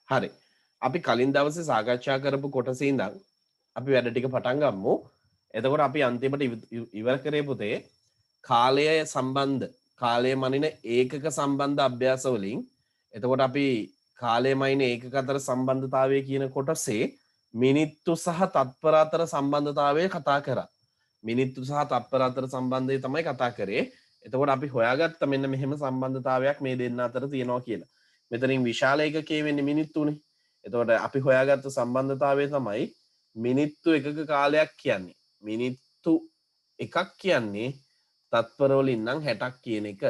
හරි. අපි කලින් දවසේ සාකච්ඡා කරපු කොටසේ ඉඳන් අපි වැඩ ටික පටන් ගමු. එතකොට අපි අන්තිමට ඉවර කරේ පුතේ කාලය සම්බන්ධ කාලය මනින ඒකක සම්බන්ධ අභ්‍යාස වලින් එතකොට අපි කාලය මනින ඒකක අතර සම්බන්ධතාවය කියන කොටසේ මිනිත්තු සහ තත්පර අතර සම්බන්ධතාවය කතා කරා. මිනිත්තු සහ තත්පර අතර සම්බන්ධය තමයි කතා කරේ. එතකොට අපි හොයාගත්ත මෙන්න මෙහෙම සම්බන්ධතාවයක් මේ දෙන්න අතර තියෙනවා කියලා. මෙතනින් විශාල එකකේ වෙන්නේ මිනිත්තුනේ. එතකොට අපි හොයාගත්ත සම්බන්ධතාවය තමයි මිනිත්තු එකක කාලයක් කියන්නේ. මිනිත්තු එකක් කියන්නේ තත්පර වලින් නම් 60ක් කියන එක.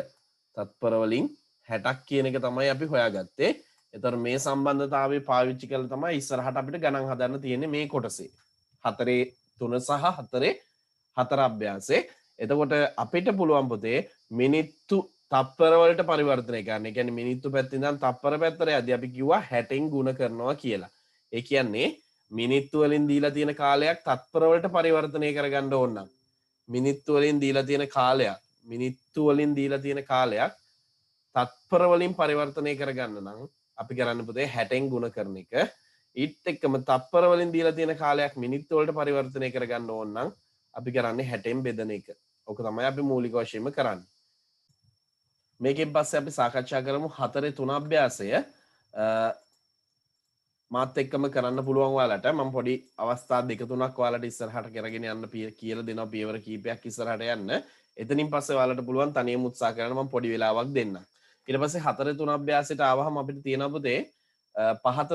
තත්පර වලින් 60ක් කියන එක තමයි අපි හොයාගත්තේ. එතකොට මේ සම්බන්ධතාවය පාවිච්චි කරලා තමයි ඉස්සරහට අපිට ගණන් හදන්න තියෙන්නේ මේ කොටසේ. 4 3 සහ 4 4 අභ්‍යාසයේ. එතකොට අපිට පුළුවන් පුතේ මිනිත්තු තප්පර වලට පරිවර්තනය කරන්න. ඒ කියන්නේ මිනිත්තු පැත්තෙන් ඉඳන් තප්පර පැත්තට යද්දී අපි කිව්වා 60න් ගුණ කරනවා කියලා. ඒ කියන්නේ මිනිත්තු වලින් දීලා තියෙන කාලයක් තත්පර වලට පරිවර්තනය කරගන්න ඕන නම් මිනිත්තු වලින් දීලා තියෙන කාලයක් තත්පර වලින් පරිවර්තනය කරගන්න නම් අපි කරන්න පුතේ 60න් ගුණ කරන එක. ඊට එක්කම තප්පර වලින් දීලා තියෙන කාලයක් මිනිත්තු වලට පරිවර්තනය කරගන්න ඕන නම් අපි කරන්නේ 60න් බෙදන එක. ඕක තමයි අපි මූලික වශයෙන්ම කරන්නේ. මේකෙන් පස්සේ අපි සාකච්ඡා කරමු 4 3 අභ්‍යාසය. මාත් එක්කම කරන්න පුළුවන් ඔයාලට මම පොඩි අවස්ථා දෙක තුනක් ඔයාලට ඉස්සරහට කරගෙන යන්න කියලා දෙනවා පියවර කීපයක් ඉස්සරහට යන්න. එතනින් පස්සේ ඔයාලට පුළුවන් තනියම උත්සාහ කරන්න මම පොඩි වෙලාවක් දෙන්නම්. ඊට පස්සේ 4 3 අභ්‍යාසයට ආවහම අපිට තියෙනවා පුතේ පහත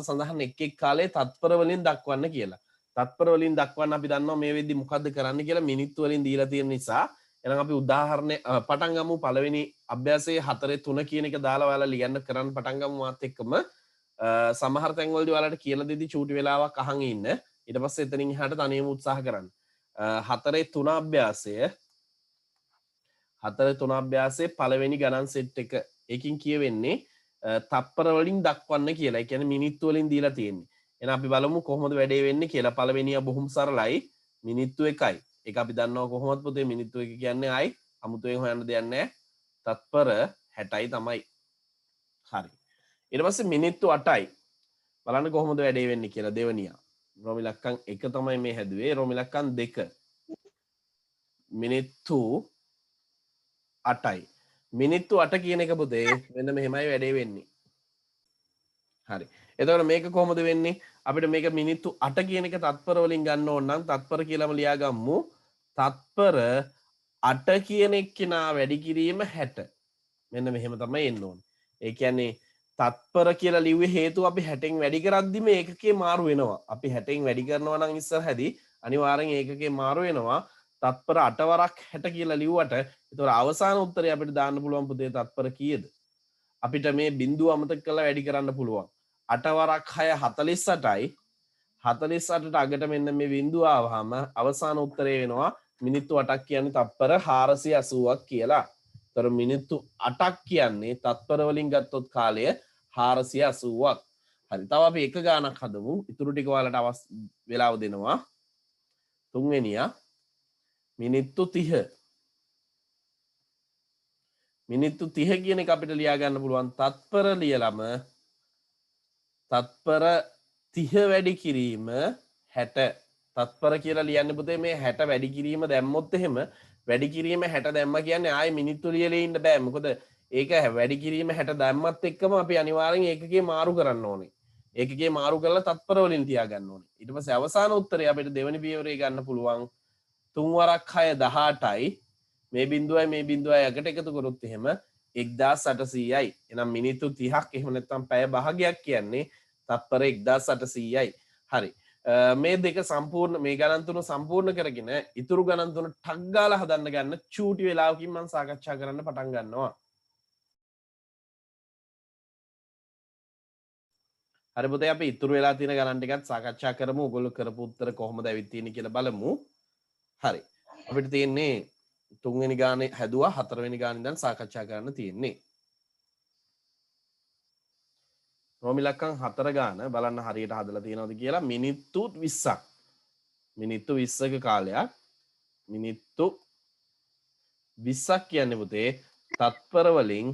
සඳහන් එක් එක් කාලේ තත්පර වලින් දක්වන්න කියලා. තත්පර වලින් දක්වන්න අපි දන්නවා මේ වෙද්දි මොකද්ද කරන්න කියලා මිනිත්තු වලින් දීලා තියෙන නිසා එහෙනම් අපි උදාහරණයක් පටන් ගමු. පළවෙනි අභ්‍යාසයේ 4 3 කියන එක දාලා ඔයාලා ලියන්න කරන්න පටන් ගමු මාත් එක්කම. සමහර තැන්වලදී ඔයාලට කියලා දෙදි චූටි වෙලාවක් අහන් ඉන්න. ඊට පස්සේ එතනින් එහාට තනියම උත්සාහ කරන්න. 4 3 අභ්‍යාසයේ පළවෙනි ගණන් සෙට් එක. ඒකින් කියවෙන්නේ තප්පර වලින් දක්වන්න කියලා. ඒ කියන්නේ මිනිත්තු වලින් දීලා තියෙන්නේ. එහෙනම් අපි බලමු කොහොමද වැඩේ වෙන්නේ කියලා. පළවෙනිය බොහොම සරලයි. මිනිත්තු 1යි. ඒක අපි දන්නවා කොහොමද පුතේ මිනිත්තු 1 කියන්නේ ආයි අමුතුවෙන් හොයන්න දෙයක් නැහැ. තත්පර 60යි තමයි. හරි. ඊට පස්සේ මිනිත්තු 8යි. බලන්න කොහොමද වැඩේ වෙන්නේ කියලා දෙවනියා. රෝම ඉලක්කම් 1 තමයි මේ හැදුවේ. රෝම ඉලක්කම් 2. මිනිත්තු 8යි. මිනිත්තු 8 කියන එක පුතේ මෙන්න මෙහෙමයි වැඩේ වෙන්නේ. හරි. එතකොට මේක කොහොමද වෙන්නේ? අපිට මේක මිනිත්තු 8 කියන එක තත්පර වලින් ගන්න ඕන නම් තත්පර කියලාම ලියාගමු. තත්පර 8 කියන එක්කෙනා වැඩි කිරීම 60. මෙන්න මෙහෙම තමයි එන්න ඕනේ. ඒ කියන්නේ තත්පර කියලා ලිව්වේ හේතුව අපි 60න් වැඩි කරද්දිම ඒකකේ මාරු වෙනවා. අපි 60න් වැඩි කරනවා නම් ඉස්සරහදී අනිවාර්යෙන් ඒකකේ මාරු වෙනවා. තත්පර 8 වරක් 60 කියලා ලිව්වට ඒතර අවසාන උත්තරේ අපිට දාන්න පුළුවන් පුතේ තත්පර කීයද? අපිට මේ බිඳුව අමතක කරලා වැඩි කරන්න පුළුවන්. 8 වරක් 6 48යි. 48ට අගට මෙන්න මේ බිඳුව ආවහම අවසාන උත්තරේ වෙනවා මිනිත්තු 8ක් කියන්නේ තත්පර 480ක් කියලා. තොර මිනිත්තු 8ක් කියන්නේ තත්පර වලින් ගත්තොත් කාලය 480ක්. හරි. තව අපි එක ගානක් හදමු. ඉතුරු ටික ඔයාලට වෙලාව දෙනවා. තුන්වෙනියා මිනිත්තු 30. මිනිත්තු 30 කියන එක අපිට ලියා ගන්න පුළුවන් තත්පර ලියලම තත්පර 30 වැඩි කිරීම 60. තත්පර කියලා ලියන්න පුතේ මේ 60 වැඩි කිරීම දැම්මොත් එහෙම වැඩි කිරීම 60 දැම්ම කියන්නේ ආයේ මිනිත්තු ලියලා ඉන්න බෑ. මොකද ඒක වැඩි කිරීම 60 දැම්මත් එක්කම අපි අනිවාර්යෙන් ඒකකේ මාරු කරන්න ඕනේ. ඒකකේ මාරු කරලා තත්පර වලින් තියා ගන්න ඕනේ. ඊට පස්සේ අවසාන උත්තරය අපිට දෙවෙනි පියවරේ ගන්න පුළුවන් 3 වරක් 6 18යි. මේ බිඳුවයි මේ බිඳුවයි එකට එකතු කරොත් එහෙම 1800යි. එහෙනම් මිනිත්තු 30ක් එහෙම නැත්නම් පැය භාගයක් කියන්නේ තත්පර 1800යි. හරි. මේ දෙක සම්පූර්ණ මේ ගණන් තුන සම්පූර්ණ කරගෙන ඉතුරු ගණන් තුන ටක් ගාලා හදන්න ගන්න චූටි වෙලාවකින් මම සාකච්ඡා කරන්න පටන් ගන්නවා. හරි පුතේ අපි ඉතුරු වෙලා තියෙන ගණන් ටිකත් සාකච්ඡා කරමු. ඔයගොල්ලෝ කරපු උත්තර කොහොමද ඇවිත් තියෙන්නේ කියලා බලමු. හරි. අපිට තියෙන්නේ තුන්වෙනි ගානේ හැදුවා හතරවෙනි ගානේ ඉඳන් සාකච්ඡා කරන්න තියෙන්නේ. රෝම ඉලක්කම් 4 ගාන බලන්න හරියට හදලා තියෙනවද කියලා මිනිත්තු 20ක්. මිනිත්තු 20ක කාලයක් මිනිත්තු 20ක් කියන්නේ පුතේ තත්පර වලින්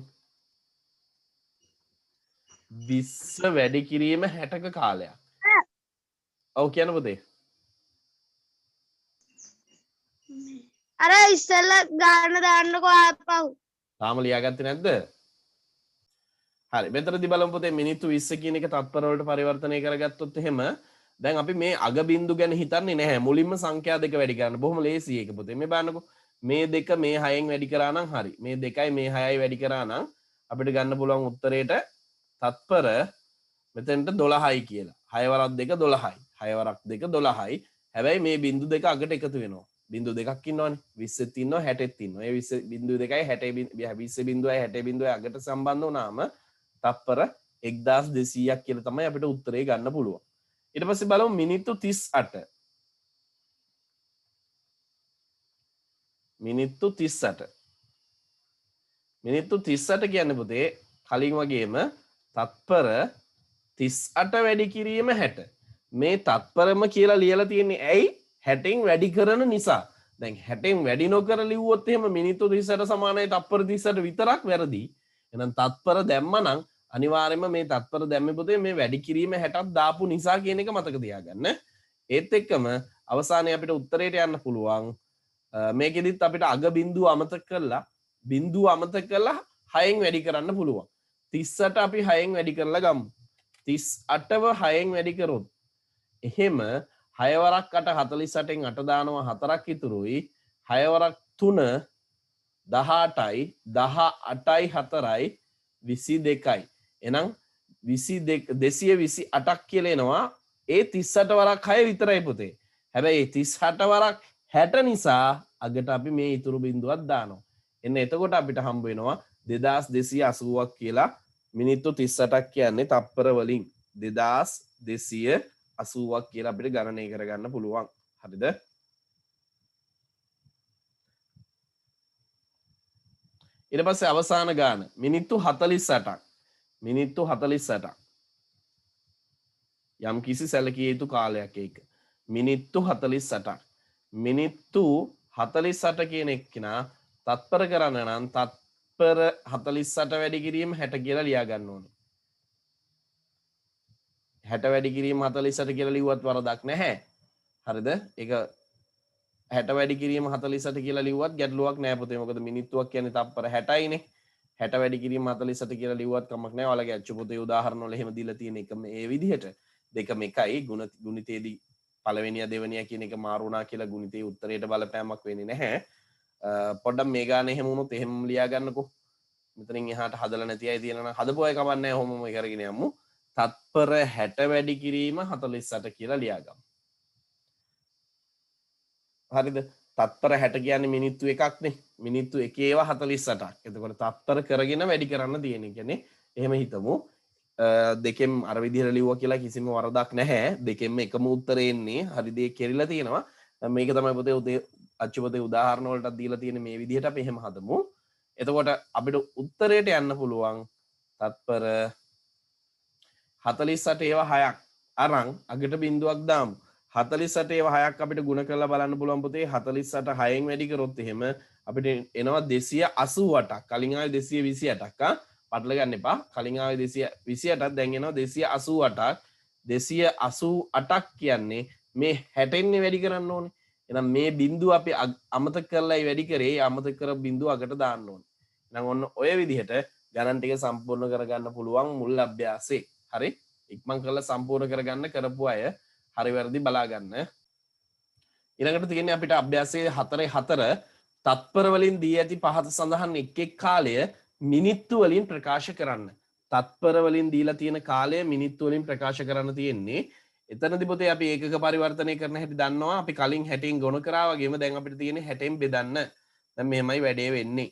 20 වැඩි කිරීම 60ක කාලයක්. ඔව් කියන්න පුතේ. අර ඉස්සෙල්ලා ගාන දාන්නකෝ ආපහු. තාම ලියාගත්තේ නැද්ද? හරි. මෙතනදී බලමු පුතේ මිනිත්තු 20 කියන එක තත්පර වලට පරිවර්තනය කරගත්තොත් එහෙම දැන් අපි මේ අග බින්දු ගැන හිතන්නේ නැහැ. මුලින්ම සංඛ්‍යා දෙක වැඩි කරන්න. බොහොම ලේසි ඒක පුතේ. මේ බලන්නකෝ. මේ දෙක මේ 6න් වැඩි කරා නම් හරි. මේ 2යි මේ 6යි වැඩි කරා නම් අපිට ගන්න පුළුවන් උත්තරේට තත්පර මෙතනට 12යි කියලා. 6 වරක් 2 12යි. 6 වරක් 2 12යි. හැබැයි මේ බින්දු දෙක අගට එකතු වෙනවා. බින්දු දෙකක් ඉන්නවනේ. 20ත් ඉන්නවා 60ත් ඉන්නවා. ඒ 20 බින්දු දෙකයි 60 20 බින්දුවයි 60 බින්දුවයි අගට සම්බන්ධ වුණාම තත්පර 1200ක් කියලා තමයි අපිට උත්තරේ ගන්න පුළුවන්. ඊට පස්සේ බලමු මිනිත්තු 38. මිනිත්තු 38. මිනිත්තු 38 කියන්නේ පුතේ කලින් වගේම තත්පර 38 වැඩි කිරීම 60. මේ තත්පරම කියලා ලියලා තියෙන්නේ ඇයි? 60න් වැඩි කරන නිසා. දැන් 60න් වැඩි නොකර ලිව්වොත් එහෙම මිනිත්තු 38 සමානයි තත්පර 38 විතරක් වැරදි. එහෙනම් තත්පර දැම්මනම් අනිවාර්යයෙන්ම මේ තත්පර දැම්මේ පුතේ මේ වැඩි කිරීම 60ක් දාපු නිසා කියන එක මතක තියාගන්න. ඒත් එක්කම අවසානයේ අපිට උත්තරේට යන්න පුළුවන්. මේකෙදිත් අපිට අග බිඳුව අමතක කරලා 6න් වැඩි කරන්න පුළුවන්. 38 අපි 6න් වැඩි කරලා ගමු. 38ව 6න් වැඩි කරොත් එහෙම 6 වරක් 8 48න් 8 දානවා 4ක් ඉතුරුයි. 6 වරක් 3 18යි 18යි 4යි 22යි. එහෙනම් 228ක් කියලා එනවා. ඒ 38 වරක් 6 විතරයි පුතේ. හැබැයි 38 වරක් 60 නිසා අගට අපි මේ ඉතුරු බිඳුවක් දානවා. එන්න එතකොට අපිට හම්බ වෙනවා 2280ක් කියලා. මිනිත්තු 38ක් කියන්නේ තත්පර වලින් 2280ක් කියලා අපිට ගණනය කරගන්න පුළුවන්. හරිද? ඊට පස්සේ අවසාන ගාන මිනිත්තු 48ක්. මිනිත්තු 48ක්. යම් කිසි සැලකිය යුතු කාලයක් ඒක. මිනිත්තු 48ක්. මිනිත්තු 48 කියන එක්කෙනා තත්පර කරන්න නම් තත්පර 48 වැඩි කිරීම 60 කියලා ලියා ගන්න ඕනේ. 60 වැඩි කිරීම 48 කියලා ලිව්වත් වරදක් නැහැ. හරිද? ඒක 60 වැඩි කිරීම 48 කියලා ලිව්වත් ගැටලුවක් නෑ පුතේ. මොකද මිනිත්තුවක් කියන්නේ තත්පර 60යිනේ. 60 වැඩි කිරීම 48 කියලා ලිව්වත් කමක් නෑ. ඔයාලගේ අච්චු පොතේ උදාහරණ වල එහෙම දීලා තියෙන එක මේ විදිහට. දෙකම එකයි. ගුණිතේදී පළවෙනිය දෙවෙනිය කියන එක මාරු වුණා කියලා ගුණිතේ උත්තරයට බලපෑමක් වෙන්නේ නැහැ. පොඩ්ඩක් මේ ගානේ එහෙම වුණොත් එහෙම ලියා ගන්නකෝ. මෙතනින් එහාට හදලා නැති අය තියෙනවා නම් හදපු අය කමක් නැහැ. ඔහොමම කරගෙන යමු. තත්පර 60 වැඩි කිරීම 48 කියලා ලියා ගමු. හරිද? තත්පර 60 කියන්නේ මිනිත්තු එකක්නේ. මිනිත්තු එකේව 48ක්. එතකොට තත්පර කරගෙන වැඩි කරන්න තියෙන. කියන්නේ එහෙම හිතමු. දෙකෙන් අර විදිහට ලිව්වා කියලා කිසිම වරදක් නැහැ. දෙකෙන්ම එකම උත්තරේ එන්නේ. හරි දේ කෙරිලා තියෙනවා. මේක තමයි පුතේ අච්චු පොතේ උදාහරණ වලටත් දීලා තියෙන මේ විදිහට අපි එහෙම හදමු. එතකොට අපිට උත්තරේට යන්න පුළුවන් තත්පර 48 ඒවා 6ක් අරන් අගට බිඳුවක් දාමු. 48 ඒවා 6ක් අපිට ගුණ කරලා බලන්න පුළුවන් පුතේ. 48 6න් වැඩි කරොත් එහෙම අපිට එනවා 288ක්. කලින් ආවේ 228ක්. පටල ගන්න එපා. කලින් ආවේ 228ක් දැන් එනවා 288ක්. 288ක් කියන්නේ මේ 60න් වැඩි කරන්න ඕනේ. එහෙනම් මේ බිඳුව අපි අමතක කරලායි වැඩි කරේ. අමතක කර බිඳුව අගට දාන්න ඕනේ. එහෙනම් ඔන්න ඔය විදිහට ගණන් ටික සම්පූර්ණ කරගන්න පුළුවන් මුල් අභ්‍යාසයේ. හරි? ඉක්මන් කරලා සම්පූර්ණ කරගන්න කරපු අය හරි වැරදි බලා ගන්න. ඊළඟට තියෙන්නේ අපිට අභ්‍යාසයේ 4 තත්පර වලින් දී ඇති පහත සඳහන් එක් එක් කාලය මිනිත්තු වලින් ප්‍රකාශ කරන්න. තත්පර වලින් දීලා තියෙන කාලය මිනිත්තු වලින් ප්‍රකාශ කරන්න තියෙන්නේ. එතනදී පුතේ අපි ඒකක පරිවර්තනය කරන හැටි දන්නවා. අපි කලින් 60න් ගොනු කරා වගේම දැන් අපිට තියෙන්නේ 60න් බෙදන්න. දැන් මෙහෙමයි වැඩේ වෙන්නේ.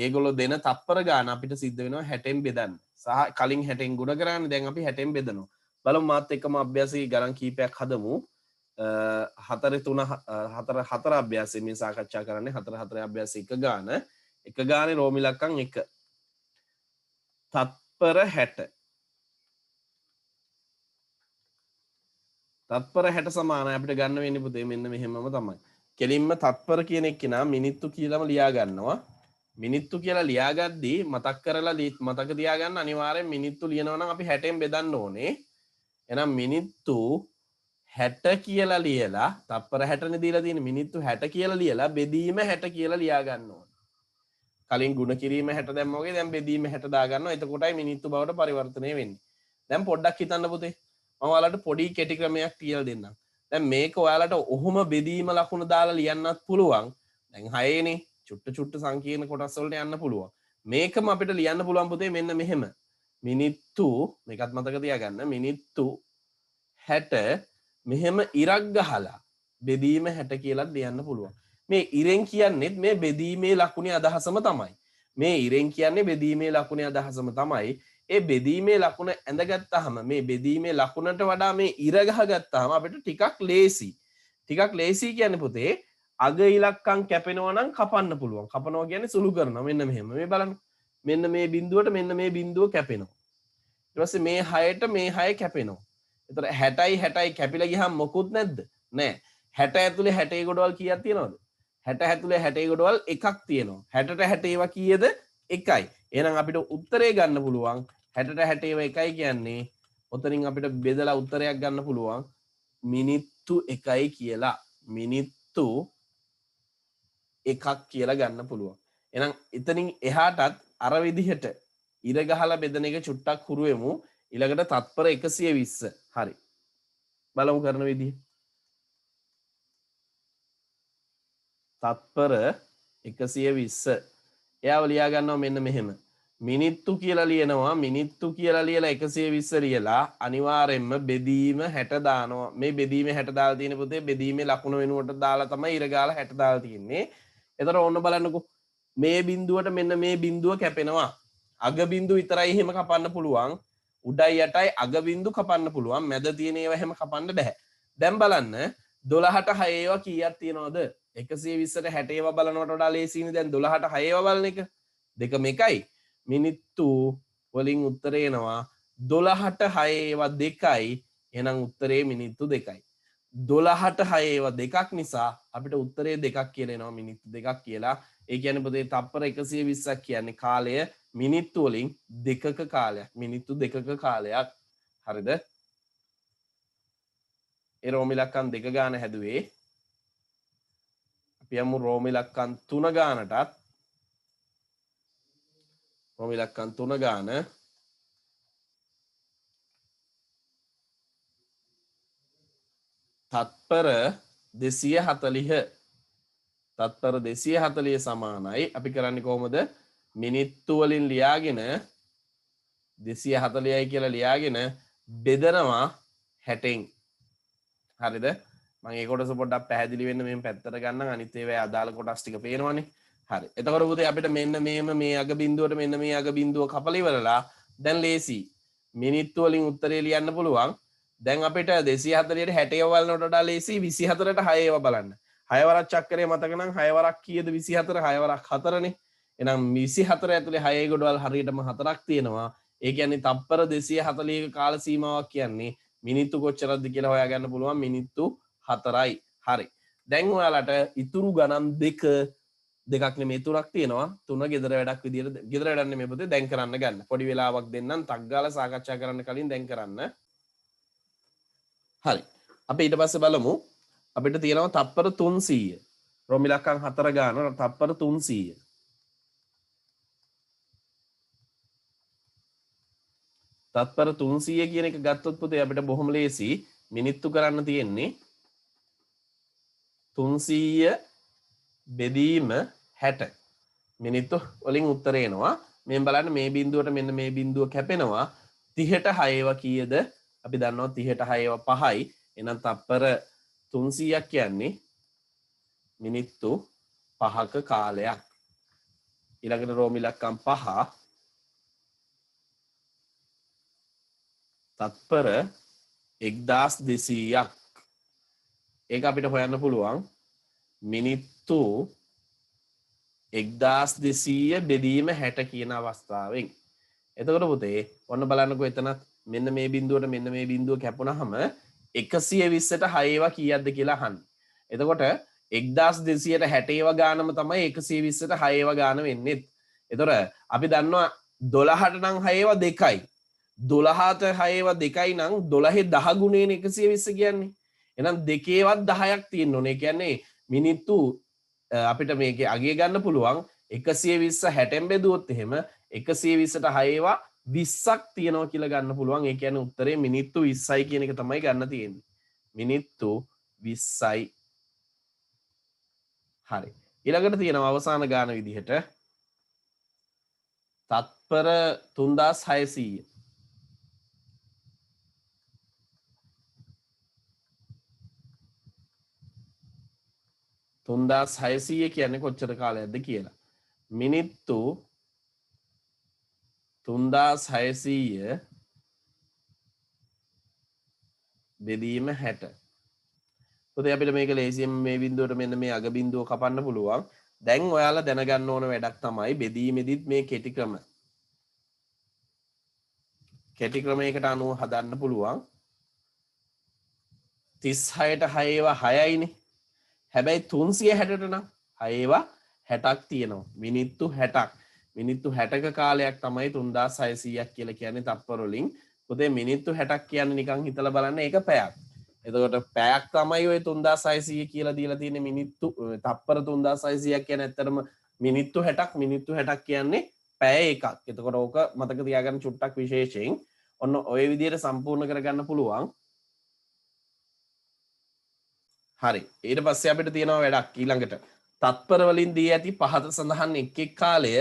ඒගොල්ලෝ දෙන තත්පර ගාන අපිට සිද්ධ වෙනවා 60න් බෙදන්න. සහ කලින් 60න් ගුණ කරානේ දැන් අපි 60න් බෙදනවා. බලමු මාත් එක්කම අභ්‍යාසයේ ගණන් කීපයක් හදමු. 4 අභ්‍යාසයේ මේ සාකච්ඡා කරන්නේ 4 අභ්‍යාසයේ එක ගාන. එක ගානේ රෝම ඉලක්කම් 1. තත්පර 60. තත්පර 60 සමානයි අපිට ගන්න වෙන්නේ පුතේ මෙන්න මෙහෙමම තමයි. කෙලින්ම තත්පර කියන එක නා මිනිත්තු කියලාම ලියා ගන්නවා. මිනිත්තු කියලා ලියාගද්දී මතක් කරලා මතක තියාගන්න අනිවාර්යෙන් මිනිත්තු ලියනවා නම් අපි 60න් බෙදන්න ඕනේ. එහෙනම් මිනිත්තු 60 කියලා ලියලා තප්පර 60නේ දීලා තියෙන මිනිත්තු 60 කියලා ලියලා බෙදීම 60 කියලා ලියා ගන්න ඕනේ. කලින් ගුණ කිරීම 60 දැම්මා වගේ දැන් බෙදීම 60 දා ගන්නවා. එතකොටයි මිනිත්තු බවට පරිවර්තනය වෙන්නේ. දැන් පොඩ්ඩක් හිතන්න පුතේ. මම ඔයාලට පොඩි කෙටි ක්‍රමයක් කියලා දෙන්නම්. දැන් මේක ඔයාලට ඔහොම බෙදීම ලකුණු දාලා ලියන්නත් පුළුවන්. දැන් 6 නේ. චුට්ට සංකීර්ණ කොටස් වලට යන්න පුළුවන්. මේකම අපිට ලියන්න පුළුවන් පුතේ මෙන්න මෙහෙම. මිනිත්තු මේකත් මතක තියාගන්න. මිනිත්තු 60 මෙහෙම ඉරක් ගහලා බෙදීම 60 කියලා ලියන්න පුළුවන්. මේ ඉරෙන් කියන්නේත් මේ බෙදීමේ ලකුණේ අදහසම තමයි. මේ ඉරෙන් කියන්නේ බෙදීමේ ලකුණේ අදහසම තමයි. ඒ බෙදීමේ ලකුණ ඇඳගත්තාම මේ බෙදීමේ ලකුණට වඩා මේ ඉර ගහගත්තාම අපිට ටිකක් ලේසි. ටිකක් ලේසි කියන්නේ පුතේ අග ඉලක්කම් කැපෙනවා නම් කපන්න පුළුවන්. කපනවා කියන්නේ සුළු කරනවා. මෙන්න මෙහෙම. මේ බලන්න. මෙන්න මේ බිඳුවට මෙන්න මේ බිඳුව කැපෙනවා. ඊට පස්සේ මේ 6ට මේ 6 කැපෙනවා. එතකොට 60යි 60යි කැපිලා ගියහම මොකුත් නැද්ද? නෑ. 60 ඇතුලේ 60 ගොඩවල් කීයක් තියෙනවද? 60 ඇතුලේ 60 ගොඩවල් එකක් තියෙනවා. 60ට 60 ඒවා කීයද? එකයි. එහෙනම් අපිට උත්තරේ ගන්න පුළුවන් 60ට 60 ඒවා එකයි කියන්නේ ඔතනින් අපිට බෙදලා උත්තරයක් ගන්න පුළුවන් මිනිත්තු එකයි කියලා. මිනිත්තු එකක් කියලා ගන්න පුළුවන්. එහෙනම් එතනින් එහාටත් අර විදිහට ඉර ගහලා බෙදන එක චුට්ටක් හුරු වෙමු. ඊළඟට තත්පර 120. හරි. බලමු කරන විදිහ. තත්පර 120. එයාව ලියා ගන්නවා මෙන්න මෙහෙම. මිනිත්තු කියලා ලියනවා. මිනිත්තු කියලා ලියලා 120 ලියලා අනිවාර්යෙන්ම බෙදීම 60 දානවා. මේ බෙදීමේ 60 දාලා තියෙන පුතේ බෙදීමේ ලකුණ වෙනුවට දාලා තමයි ඉර ගාලා 60 දාලා තියෙන්නේ. එතකොට ඕන්න බලන්නකෝ. මේ බිඳුවට මෙන්න මේ බිඳුව කැපෙනවා. අග බිඳුව විතරයි එහෙම කපන්න පුළුවන්. උඩයි යටයි අග බිඳු කපන්න පුළුවන්. මැද තියෙන ඒවා එහෙම කපන්න බෑ. දැන් බලන්න 12ට 6 ඒවා කීයක් තියනවද? 120ට 60 ඒවා බලනවට වඩා ලේසියිනේ දැන් 12ට 6 ඒවා බලන එක. දෙකම එකයි. මිනිත්තු වලින් උත්තරේ එනවා 12ට 6 ඒවා 2යි. එහෙනම් උත්තරේ මිනිත්තු 2යි. 12ට 6 ඒවා දෙකක් නිසා අපිට උත්තරේ දෙකක් කියලා එනවා මිනිත්තු දෙකක් කියලා. ඒ කියන්නේ පුතේ තප්පර 120ක් කියන්නේ කාලය මිනිත්තු වලින් දෙකක කාලයක්. මිනිත්තු දෙකක කාලයක්. හරිද? ඒ රෝම ඉලක්කම් දෙක ගාන හැදුවේ. අපි යමු රෝම ඉලක්කම් 3 ගානටත්. රෝම ඉලක්කම් 3 ගාන තත්පර 240 තත්පර 240 සමානයි. අපි කරන්නේ කොහොමද? මිනිත්තු වලින් ලියාගෙන 240යි කියලා ලියාගෙන බෙදනවා 60න්. හරිද? මම ඒ කොටස පොඩ්ඩක් පැහැදිලි වෙන්න මෙහෙම පැත්තට ගන්නම්. අනිත් ඒවා අදාළ කොටස් ටික පේනවනේ. හරි. එතකොට පුතේ අපිට මෙන්න මේම මේ අග බිඳුවට මෙන්න මේ අග බිඳුව කපලා ඉවරලා දැන් ලේසි. මිනිත්තු වලින් උත්තරේ ලියන්න පුළුවන්. දැන් අපිට 240ට 60 ඒවා බලනකොට වඩා ලේසි 24ට 6 ඒවා බලන්න. 6 වරක් චක්‍රය මතක නම් 6 වරක් කීයද 24 6 වරක් 4නේ. එහෙනම් 24 ඇතුලේ 6 ගොඩවල් හරියටම 4ක් තියෙනවා. ඒ කියන්නේ තප්පර 240ක කාල සීමාවක් කියන්නේ මිනිත්තු කොච්චරද කියලා හොයාගන්න පුළුවන් මිනිත්තු 4යි. හරි. දැන් ඔයාලට ඉතුරු ගණන් දෙකක් නෙමෙයි තුනක් තියෙනවා. තුන ගෙදර වැඩක් විදියට ගෙදර වැඩක් නෙමෙයි පුතේ දැන් කරන්න ගන්න. පොඩි වෙලාවක් දෙන්නම් ටක් ගාලා සාකච්ඡා කරන්න කලින් දැන් කරන්න. හරි. අපි ඊට පස්සේ බලමු අපිට තියෙනවා තප්පර 300. රෝම ඉලක්කම් 4 ගාන තප්පර 300. තත්පර 300 කියන එක ගත්තොත් පුතේ අපිට බොහොම ලේසි. මිනිත්තු කරන්න තියෙන්නේ 300 බෙදීම 60. මිනිත්තු වලින් උත්තරේ එනවා. මෙන් බලන්න මේ බිඳුවට මෙන්න මේ බිඳුව කැපෙනවා. 30ට 6 ඒවා කීයද? අපි දන්නවා 30ට 6 ඒවා 5යි. එහෙනම් තප්පර 300ක් කියන්නේ මිනිත්තු 5ක කාලයක්. ඊළඟට රෝම ඉලක්කම් 5 තත්පර 1200ක්. ඒක අපිට හොයන්න පුළුවන් මිනිත්තු 1200 බෙදීම 60 කියන අවස්ථාවෙන්. එතකොට පුතේ ඔන්න බලන්නකෝ එතනත් මෙන්න මේ බිඳුවට මෙන්න මේ බිඳුව කැපුණාම 120ට 6 ඒවා කීයක්ද කියලා අහන්න. එතකොට 1200ට 60 ඒවා ගානම තමයි 120ට 6 ඒවා ගාන වෙන්නේ. එතකොට අපි දන්නවා 12ට නම් 6 ඒවා 2යි. 12ට 6 ඒවා 2යි නම් 12 10 ගුණයෙන් 120 කියන්නේ. එහෙනම් දෙකේවත් 10ක් තියෙන්න ඕනේ. ඒ කියන්නේ මිනිත්තු අපිට මේකේ අගය ගන්න පුළුවන් 120 60න් බෙදුවොත් එහෙම 120ට 6 ඒවා 20ක් තියෙනවා කියලා ගන්න පුළුවන්. ඒ කියන්නේ උත්තරේ මිනිත්තු 20යි කියන එක තමයි ගන්න තියෙන්නේ. මිනිත්තු 20යි. හරි. ඊළඟට තියෙනවා අවසාන ගාන විදිහට තත්පර 3600. තුන්දාස් 600 කියන්නේ කොච්චර කාලයක්ද කියලා. මිනිත්තු 3600 බෙදීම 60. පුතේ අපිට මේක ලේසියෙන් මේ බිඳුවට මෙන්න මේ අග බිඳුව කපන්න පුළුවන්. දැන් ඔයාලා දැනගන්න ඕන වැඩක් තමයි බෙදීමෙදිත් මේ කෙටි ක්‍රම. කෙටි ක්‍රමයකට අනුව හදන්න පුළුවන්. 36ට 6 ඒවා 6යිනේ. හැබැයි 360ට නම් 6 ඒවා 60ක් තියෙනවා. මිනිත්තු 60ක්. මිනිත්තු 60ක කාලයක් තමයි 3600ක් කියලා කියන්නේ තත්පර වලින්. පුතේ මිනිත්තු 60ක් කියන්නේ නිකන් හිතලා බලන්න ඒක පැයක්. එතකොට පැයක් තමයි ওই 3600 කියලා දීලා තියෙන්නේ මිනිත්තු තත්පර 3600ක් කියන්නේ ඇත්තටම මිනිත්තු 60ක්. මිනිත්තු 60ක් කියන්නේ පැය එකක්. එතකොට ඕක මතක තියාගන්න චුට්ටක් විශේෂයෙන්. ඔන්න ওই විදිහට සම්පූර්ණ කරගන්න පුළුවන්. හරි. ඊට පස්සේ අපිට තියෙනවා වැඩක් ඊළඟට. තත්පර වලින් දී ඇති පහත සඳහන් එක් එක් කාලය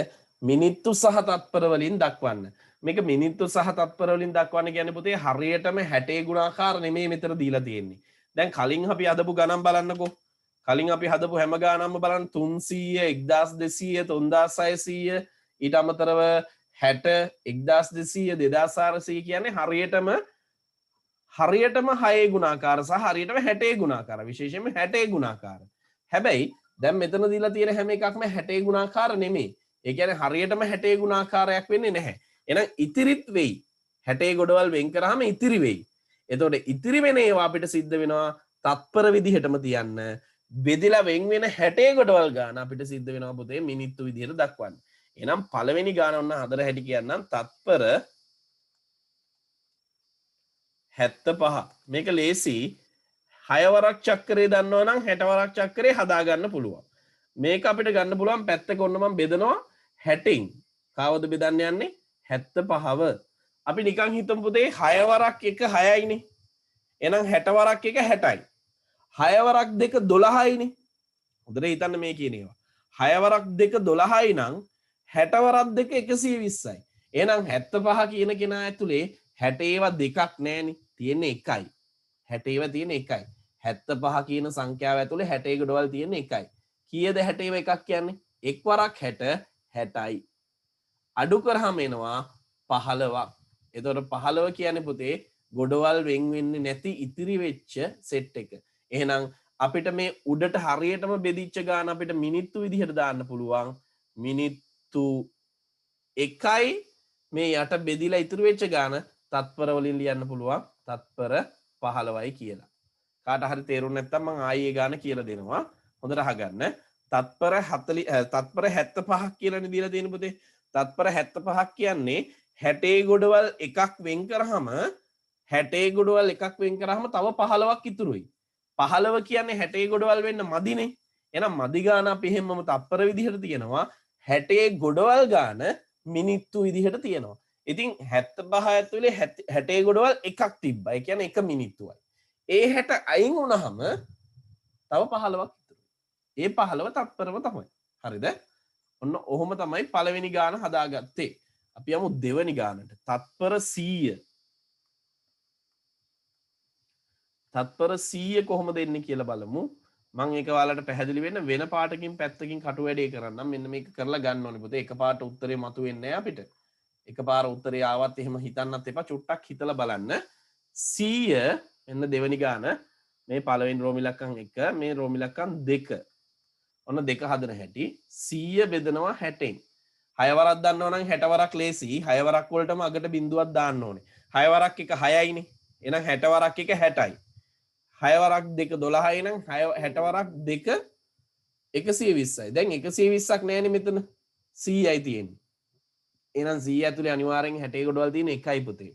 මිනිත්තු සහ තත්පර වලින් දක්වන්න. මේක මිනිත්තු සහ තත්පර වලින් දක්වන්න කියන්නේ පුතේ හරියටම 60 ගුණාකාර නෙමෙයි මෙතන දීලා තියෙන්නේ. දැන් කලින් අපි හදපු ගණන් බලන්නකෝ. කලින් අපි හදපු හැම ගානක්ම බලන්න 300 1200 3600 ඊට අමතරව 60 1200 2400 කියන්නේ හරියටම 6 ගුණාකාර සහ හරියටම 60 ගුණාකාර. විශේෂයෙන්ම 60 ගුණාකාර. හැබැයි දැන් මෙතන දීලා තියෙන හැම එකක්ම 60 ගුණාකාර නෙමෙයි. ඒ කියන්නේ හරියටම 60 ගුණාකාරයක් වෙන්නේ නැහැ. එහෙනම් ඉතිරිත් වෙයි. 60 ගොඩවල් වෙන් කරාම ඉතිරි වෙයි. එතකොට ඉතිරි වෙන ඒවා අපිට සිද්ධ වෙනවා තත්පර විදිහටම තියන්න. බෙදලා වෙන් වෙන 60 ගොඩවල් ගාන අපිට සිද්ධ වෙනවා පුතේ මිනිත්තු විදිහට දක්වන්න. එහෙනම් පළවෙනි ගාන ඔන්න හදලා හැටි කියන්නම් තත්පර 75. මේක ලේසි. 6 වරක් චක්‍රය දන්නවා නම් 60 වරක් චක්‍රය හදා ගන්න පුළුවන්. මේක අපිට ගන්න පුළුවන් පැත්තක ඔන්න මම බෙදනවා 60න්. කවද බෙදන්න යන්නේ? 75ව. අපි නිකන් හිතමු පුතේ 6 වරක් 1 6යිනේ. එහෙනම් 60 වරක් 1 60යි. 6 වරක් 2 12යිනේ. හොඳට හිතන්න මේ කියන ඒවා. 6 වරක් 2 12යි නම් 60 වරක් 2 120යි. එහෙනම් 75 කියන කෙනා ඇතුලේ 60 ඒවා දෙකක් නෑනේ. තියෙන්නේ එකයි. 60 ඒවා තියෙන්නේ එකයි. 75 කියන සංඛ්‍යාව ඇතුලේ 60 ගොඩවල් තියෙන්නේ එකයි. කීයද 60 ඒවා එකක් කියන්නේ? එක් වරක් 60 60යි. අඩු කරාම එනවා 15ක්. එතකොට 15 කියන්නේ පුතේ ගොඩවල් වෙන් වෙන්නේ නැති ඉතිරි වෙච්ච සෙට් එක. එහෙනම් අපිට මේ උඩට හරියටම බෙදිච්ච ගාන අපිට මිනිත්තු විදිහට දාන්න පුළුවන්. මිනිත්තු 1යි මේ යට බෙදිලා ඉතුරු වෙච්ච ගාන තත්පර වලින් ලියන්න පුළුවන්. තත්පර 15යි කියලා. කාට හරි තේරුන්නේ නැත්නම් මම ආයේ ගාන කියලා දෙනවා. හොඳට අහගන්න. තත්පර 75ක් කියලානේ දීලා තියෙන පුතේ. තත්පර 75ක් කියන්නේ 60 ගොඩවල් එකක් වෙන් කරාම 60 ගොඩවල් එකක් වෙන් කරාම තව 15ක් ඉතුරුයි. 15 කියන්නේ 60 ගොඩවල් වෙන්න මදිනේ. එහෙනම් මදි ගාන අපි හැමම තත්පර විදිහට තියෙනවා. 60 ගොඩවල් ගාන මිනිත්තු විදිහට තියෙනවා. ඉතින් 75 ඇතුලේ 60 ගොඩවල් එකක් තිබ්බා. ඒ කියන්නේ 1 මිනිත්තුවයි. ඒ 60 අයින් වුණාම තව 15ක් ඉතුරුයි. ඒ 15 තත්පරම තමයි. හරිද? ඔන්න ඔහොම තමයි පළවෙනි ගාන හදාගත්තේ. අපි යමු දෙවෙනි ගානට. තත්පර 100. තත්පර 100 කොහොමද එන්නේ කියලා බලමු. මම ඒක ඔයාලට පැහැදිලි වෙන්න වෙන පාටකින් පැත්තකින් කටු වැඩේ කරන්නම්. මෙන්න මේක කරලා ගන්න ඕනේ පුතේ. එකපාරට උත්තරේ මතුවෙන්නේ නැහැ අපිට. එකපාර උත්තරේ ආවත් එහෙම හිතන්නත් එපා. චුට්ටක් හිතලා බලන්න. 100 එන්න දෙවෙනි ගාන. මේ පළවෙනි රෝම ඉලක්කම් 1 මේ රෝම ඉලක්කම් 2. ඔන්න 2 හදන හැටි 100 බෙදනවා 60න්. 6 වරක් දන්නවා නම් 60 වරක් ලේසි. 6 වරක් වලටම අගට බිඳුවක් දාන්න ඕනේ. 6 වරක් 1 6යිනේ. එහෙනම් 60 වරක් 1 60යි. 6 වරක් 2 12යි නම් 60 වරක් 2 120යි. දැන් 120ක් නෑනේ මෙතන. 100යි තියෙන්නේ. එහෙනම් 100 ඇතුලේ අනිවාර්යෙන් 60 ගොඩවල් තියෙන එකයි පුතේ.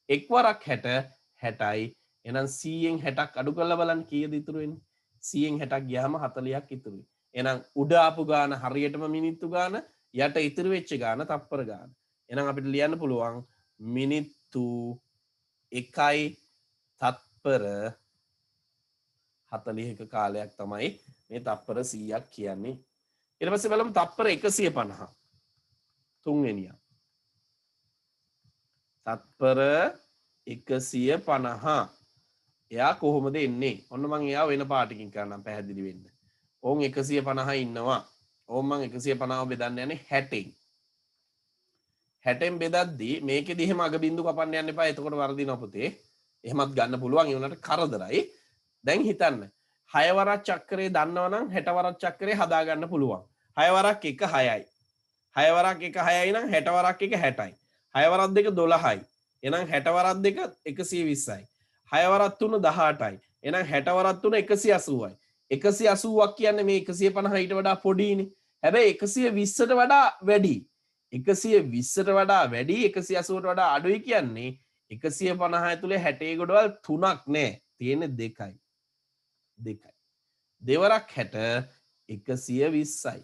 එක් වරක් 60 60යි. එහෙනම් 100න් 60ක් අඩු කරලා බලන්න කීයද ඉතුරු වෙන්නේ? 100න් 60ක් ගියාම 40ක් ඉතුරුයි. එහෙනම් උඩ ආපු ගාන හරියටම මිනිත්තු ගාන, යට ඉතුරු වෙච්ච ගාන තප්පර ගාන. එහෙනම් අපිට ලියන්න පුළුවන් මිනිත්තු 1යි තත්පර 41 කාලයක් තමයි මේ තප්පර 100ක් කියන්නේ. ඊට පස්සේ බලමු තප්පර 150. තුන්වෙනියා. තත්පර 150. එයා කොහොමද එන්නේ? ඔන්න මම එයා වෙන පාටකින් කරන්නම් පැහැදිලි වෙන්න. ඕන් 150 ඉන්නවා. ඕන් මම 150ව බෙදන්න යන්නේ 60න්. 60න් බෙදද්දී මේකෙදි එහෙම අග බින්දු කපන්න යන්න එපා. එතකොට වර්ධිනවා පුතේ. එහෙමත් ගන්න පුළුවන්. ඒ උනට කරදරයි. දැන් හිතන්න. 6 වරක් චක්‍රේ දන්නවනම් 60 වරක් චක්‍රේ හදා ගන්න පුළුවන්. 6 වරක් 1 6යි. 6 වරක් 1 6යි නම් 60 වරක් 1 60යි. 6 වරක් 2 12යි. එහෙනම් 60 වරක් 2 120යි. 6 වරක් 3 18යි. එහෙනම් 60 වරක් 3 180යි. 180ක් කියන්නේ මේ 150 ඊට වඩා පොඩිනේ. හැබැයි 120ට වඩා වැඩි. 120ට වඩා වැඩි 180ට වඩා අඩුයි කියන්නේ 150 ඇතුලේ 60 ගොඩවල් 3ක් නෑ. තියෙන්නේ 2යි. 2යි. දෙවරක් 60 120යි.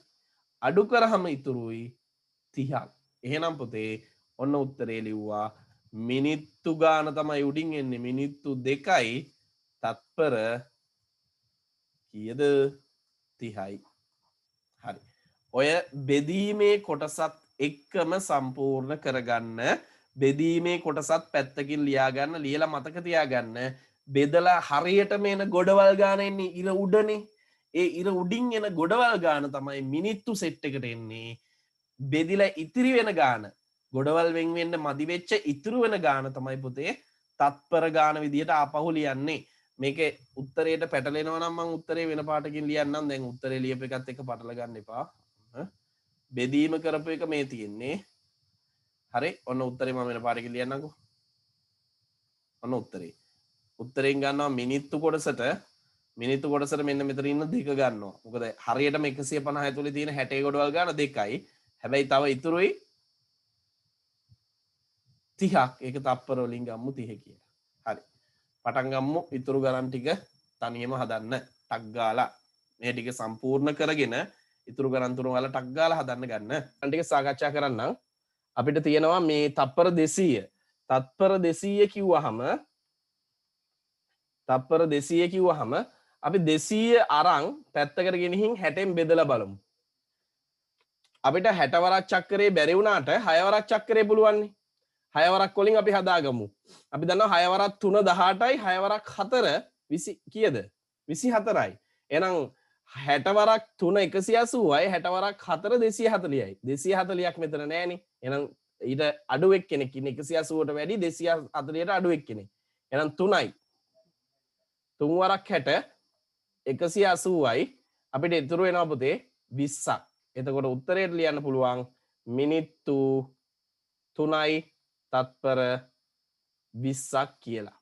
අඩු කරාම ඉතුරුයි 30ක්. එහෙනම් පුතේ ඔන්න උත්තරේ ලිව්වා මිනිත්තු ගාන තමයි උඩින් එන්නේ මිනිත්තු 2යි තත්පර කීයද 30යි. හරි. ඔය බෙදීමේ කොටසත් එක්කම සම්පූර්ණ කරගන්න බෙදීමේ කොටසත් පැත්තකින් ලියා ගන්න ලියලා මතක තියාගන්න බෙදලා හරියටම එන ගොඩවල් ගාන එන්නේ ඉර උඩනේ. ඒ ඉර උඩින් එන ගොඩවල් ගාන තමයි මිනිත්තු සෙට් එකට එන්නේ. බෙදිලා ඉතිරි වෙන ගාන ගොඩවල් වෙන් වෙන්න මදි වෙච්ච ඉතුරු වෙන ගාන තමයි පුතේ තත්පර ගාන විදියට ආපහු ලියන්නේ. මේකේ උත්තරේට පැටලෙනවා නම් මම උත්තරේ වෙන පාටකින් ලියන්නම්. දැන් උත්තරේ ලියපු එකත් එක්ක පටල ගන්න එපා. බෙදීම කරපු එක මේ තියෙන්නේ. හරි. ඔන්න උත්තරේ මම වෙන පාටකින් ලියන්නම්කෝ. ඔන්න උත්තරේ. උත්තරෙන් ගන්නවා මිනිත්තු කොටසට මෙන්න මෙතන ඉන්න දෙක ගන්නවා. මොකද හරියටම 150 ඇතුලේ තියෙන 60 ගොඩවල් ගන්න දෙකයි. හැබැයි තව ඉතුරුයි 30ක්. ඒක තප්පර වලින් ගම්මු 30 කියලා. හරි. පටන් ගම්මු ඉතුරු ගණන් ටික තනියම හදන්න. ටක් ගාලා මේ ටික සම්පූර්ණ කරගෙන ඉතුරු ගණන් තුන වල ටක් ගාලා හදන්න ගන්න. අන් ටික සාකච්ඡා කරන්නම්. අපිට තියෙනවා මේ තප්පර 200. තත්පර 200 කිව්වහම තප්පර 200 කිව්වහම අපි 200 අරන් පැත්තකට ගෙනihin 60න් බෙදලා බලමු. අපිට 60 වරක් චක්‍රේ බැරි වුණාට 6 වරක් චක්‍රේ පුළුවන්නේ. 6 වරක් වලින් අපි හදාගමු. අපි දන්නවා 6 වරක් 3 18යි 6 වරක් 4 20 කීයද? 24යි. එහෙනම් 60 වරක් 3 180යි 60 වරක් 4 240යි. 240ක් මෙතන නෑනේ. එහෙනම් ඊට අඩු එක්කෙනෙක් ඉන්නේ 180ට වැඩි 240ට අඩු එක්කෙනෙක්. එහෙනම් 3යි. 3 වරක් 60 180යි අපිට ඉතුරු වෙනවා පුතේ 20ක්. එතකොට උත්තරයට ලියන්න පුළුවන් මිනිත්තු 3යි තත්පර 20ක් කියලා.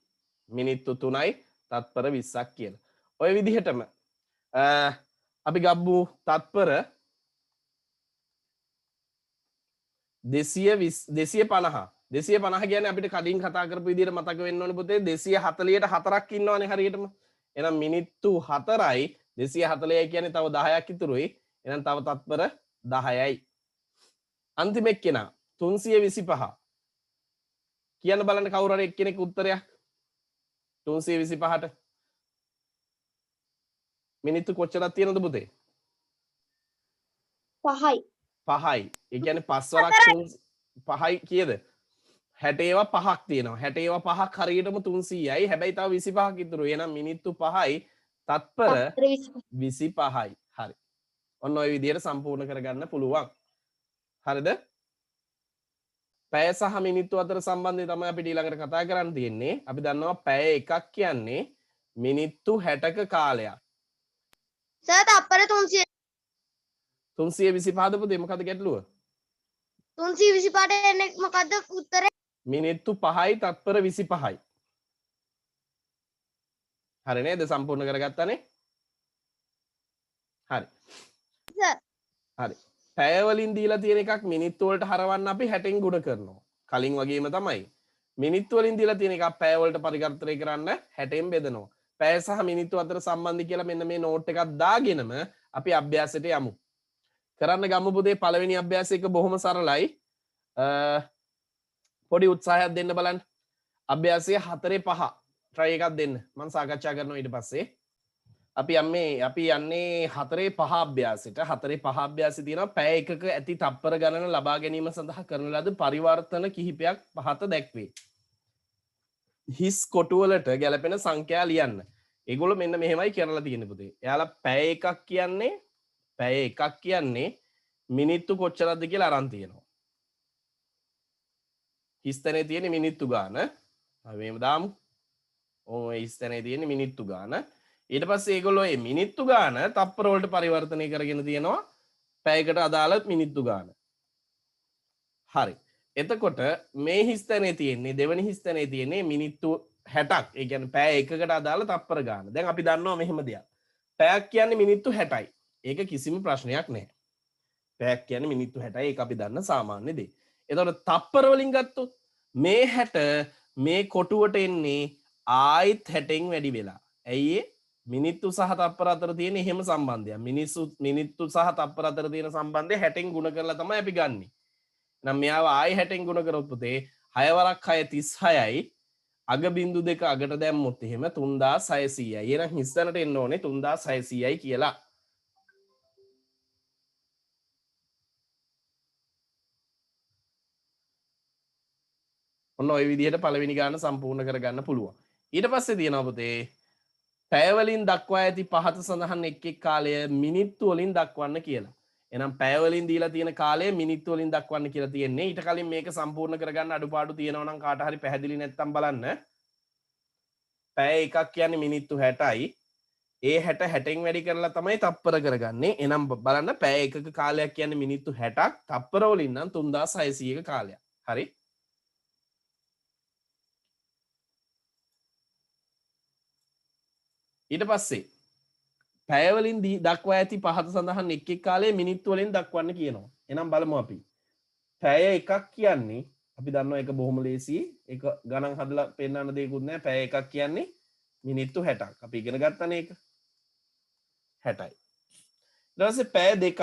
මිනිත්තු 3යි තත්පර 20ක් කියලා. ඔය විදිහටම අපි ගබ්බු තත්පර 250 කියන්නේ අපිට කලින් කතා කරපු විදිහට මතක වෙන්න ඕනේ පුතේ 240ට 4ක් ඉන්නවනේ හරියටම. එහෙනම් මිනිත්තු 4යි 240යි කියන්නේ තව 10ක් ඉතුරුයි. එහෙනම් තව තත්පර 10යි. අන්තිම එක්කෙනා 325. කියන්න බලන්න කවුරු හරි එක්කෙනෙක් උත්තරයක් 325ට මිනිත්තු කොච්චරක් තියෙනවද පුතේ? 5යි. 5යි. ඒ කියන්නේ 5 වරක් 5යි කීයද? 60 ඒවා 5ක් තියෙනවා. 60 ඒවා 5ක් හරියටම 300යි. හැබැයි තව 25ක් ඉතුරුයි. එහෙනම් මිනිත්තු 5යි තත්පර 25යි. හරි. ඔන්න ඔය විදිහට සම්පූර්ණ කරගන්න පුළුවන්. හරිද? පැය සහ මිනිත්තු අතර සම්බන්ධය තමයි අපිට ඊළඟට කතා කරන්න තියෙන්නේ. අපි දන්නවා පැය එකක් කියන්නේ මිනිත්තු 60ක කාලයක්. සර් තප්පර 300 325ද පුතේ මොකද ගැටලුව? 325ට එන්නේ මොකද්ද උත්තරේ? මිනිත්තු 5යි තත්පර 25යි. හරි නේද? සම්පූර්ණ කරගත්තානේ? හරි. සර්. හරි. පැය වලින් දීලා තියෙන එකක් මිනිත්තු වලට හරවන්න අපි 60න් ගුණ කරනවා. කලින් වගේම තමයි. මිනිත්තු වලින් දීලා තියෙන එකක් පැය වලට පරිවර්තනය කරන්න 60න් බෙදනවා. පැය සහ මිනිත්තු අතර සම්බන්ධය කියලා මෙන්න මේ නෝට් එකක් දාගෙනම අපි අභ්‍යාසයට යමු. කරන්න ගමු පුතේ පළවෙනි අභ්‍යාසය එක බොහොම සරලයි. පොඩි උත්සාහයක් දෙන්න බලන්න. අභ්‍යාසය 4:5 try එකක් දෙන්න. මම සාකච්ඡා කරනවා ඊට පස්සේ. අපි යන්නේ 4:5 අභ්‍යාසයට. 4:5 අභ්‍යාසය තියෙනවා පැය එකක ඇති තප්පර ගණන ලබා ගැනීම සඳහා කරන ලද පරිවර්තන කිහිපයක් පහත දැක්වේ. හිස් කොටුවලට ගැලපෙන සංඛ්‍යා ලියන්න. ඒගොල්ලෝ මෙන්න මෙහෙමයි කරලා තියෙන්නේ පුතේ. එයාලා පැය එකක් කියන්නේ මිනිත්තු කොච්චරද කියලා අරන් තියෙනවා. හිස් තැනේ තියෙන මිනිත්තු ගාන. අපි මේව දාමු. ඔය හිස් තැනේ තියෙන මිනිත්තු ගාන. ඊට පස්සේ ඒගොල්ලෝ මේ මිනිත්තු ගාන තප්පර වලට පරිවර්තනය කරගෙන තියෙනවා පැයකට අදාළ මිනිත්තු ගාන. හරි. එතකොට මේ හිස්තැනේ තියෙන්නේ දෙවෙනි හිස්තැනේ තියෙන්නේ මිනිත්තු 60ක්. ඒ කියන්නේ පැය එකකට අදාළ තප්පර ගාන. දැන් අපි දන්නවා මෙහෙම දෙයක්. පැයක් කියන්නේ මිනිත්තු 60යි. ඒක කිසිම ප්‍රශ්නයක් නැහැ. පැයක් කියන්නේ මිනිත්තු 60යි. ඒක අපි දන්න සාමාන්‍ය දේ. එතකොට තප්පර වලින් ගත්තොත් මේ 60 මේ කොටුවට එන්නේ ආයිත් 60න් වැඩි වෙලා. ඇයි මිනිත්තු සහ තප්පර අතර තියෙන එහෙම සම්බන්ධයක්. මිනිත්තු සහ තප්පර අතර තියෙන සම්බන්ධය 60න් ගුණ කරලා තමයි අපි ගන්නෙ. නම් මෙයාව ආයි 60න් ගුණ කරොත් පුතේ 6 වරක් 6 36යි. අග බිංදු දෙක අගට දැම්මොත් එහෙම 3600යි. එහෙනම් හිස්තැනට එන්න ඕනේ 3600යි කියලා. ඔන්න ওই විදිහට පළවෙනි ගාන සම්පූර්ණ කරගන්න පුළුවන්. ඊට පස්සේ තියෙනවා පුතේ පැය වලින් දක්වා ඇති පහත සඳහන් එක් කාලය මිනිත්තු වලින් දක්වන්න කියලා. එහෙනම් පැය වලින් දීලා තියෙන කාලය මිනිත්තු වලින් දක්වන්න කියලා තියෙන්නේ. ඊට කලින් මේක සම්පූර්ණ කරගන්න අඩුපාඩු තියෙනවා නම් කාට හරි පැහැදිලි නැත්තම් බලන්න. පැය එකක් කියන්නේ මිනිත්තු 60යි. ඒ 60 60න් වැඩි කරලා තමයි තප්පර කරගන්නේ. එහෙනම් බලන්න පැය එකක කාලයක් කියන්නේ මිනිත්තු 60ක්. තප්පර වලින් නම් 3600ක කාලයක්. හරි? ඊට පස්සේ පැය වලින් දක්වා ඇති පහත සඳහන් එක් කාලයේ මිනිත්තු වලින් දක්වන්න කියනවා. එහෙනම් බලමු අපි. පැය එකක් කියන්නේ අපි දන්නවා ඒක බොහොම ලේසියි. ඒක ගණන් හදලා පෙන්නන්න දෙයක්වත් නැහැ. පැය එකක් කියන්නේ මිනිත්තු 60ක්. අපි ඉගෙන ගත්තනේ ඒක. 60යි. ඊට පස්සේ පැය දෙකක්.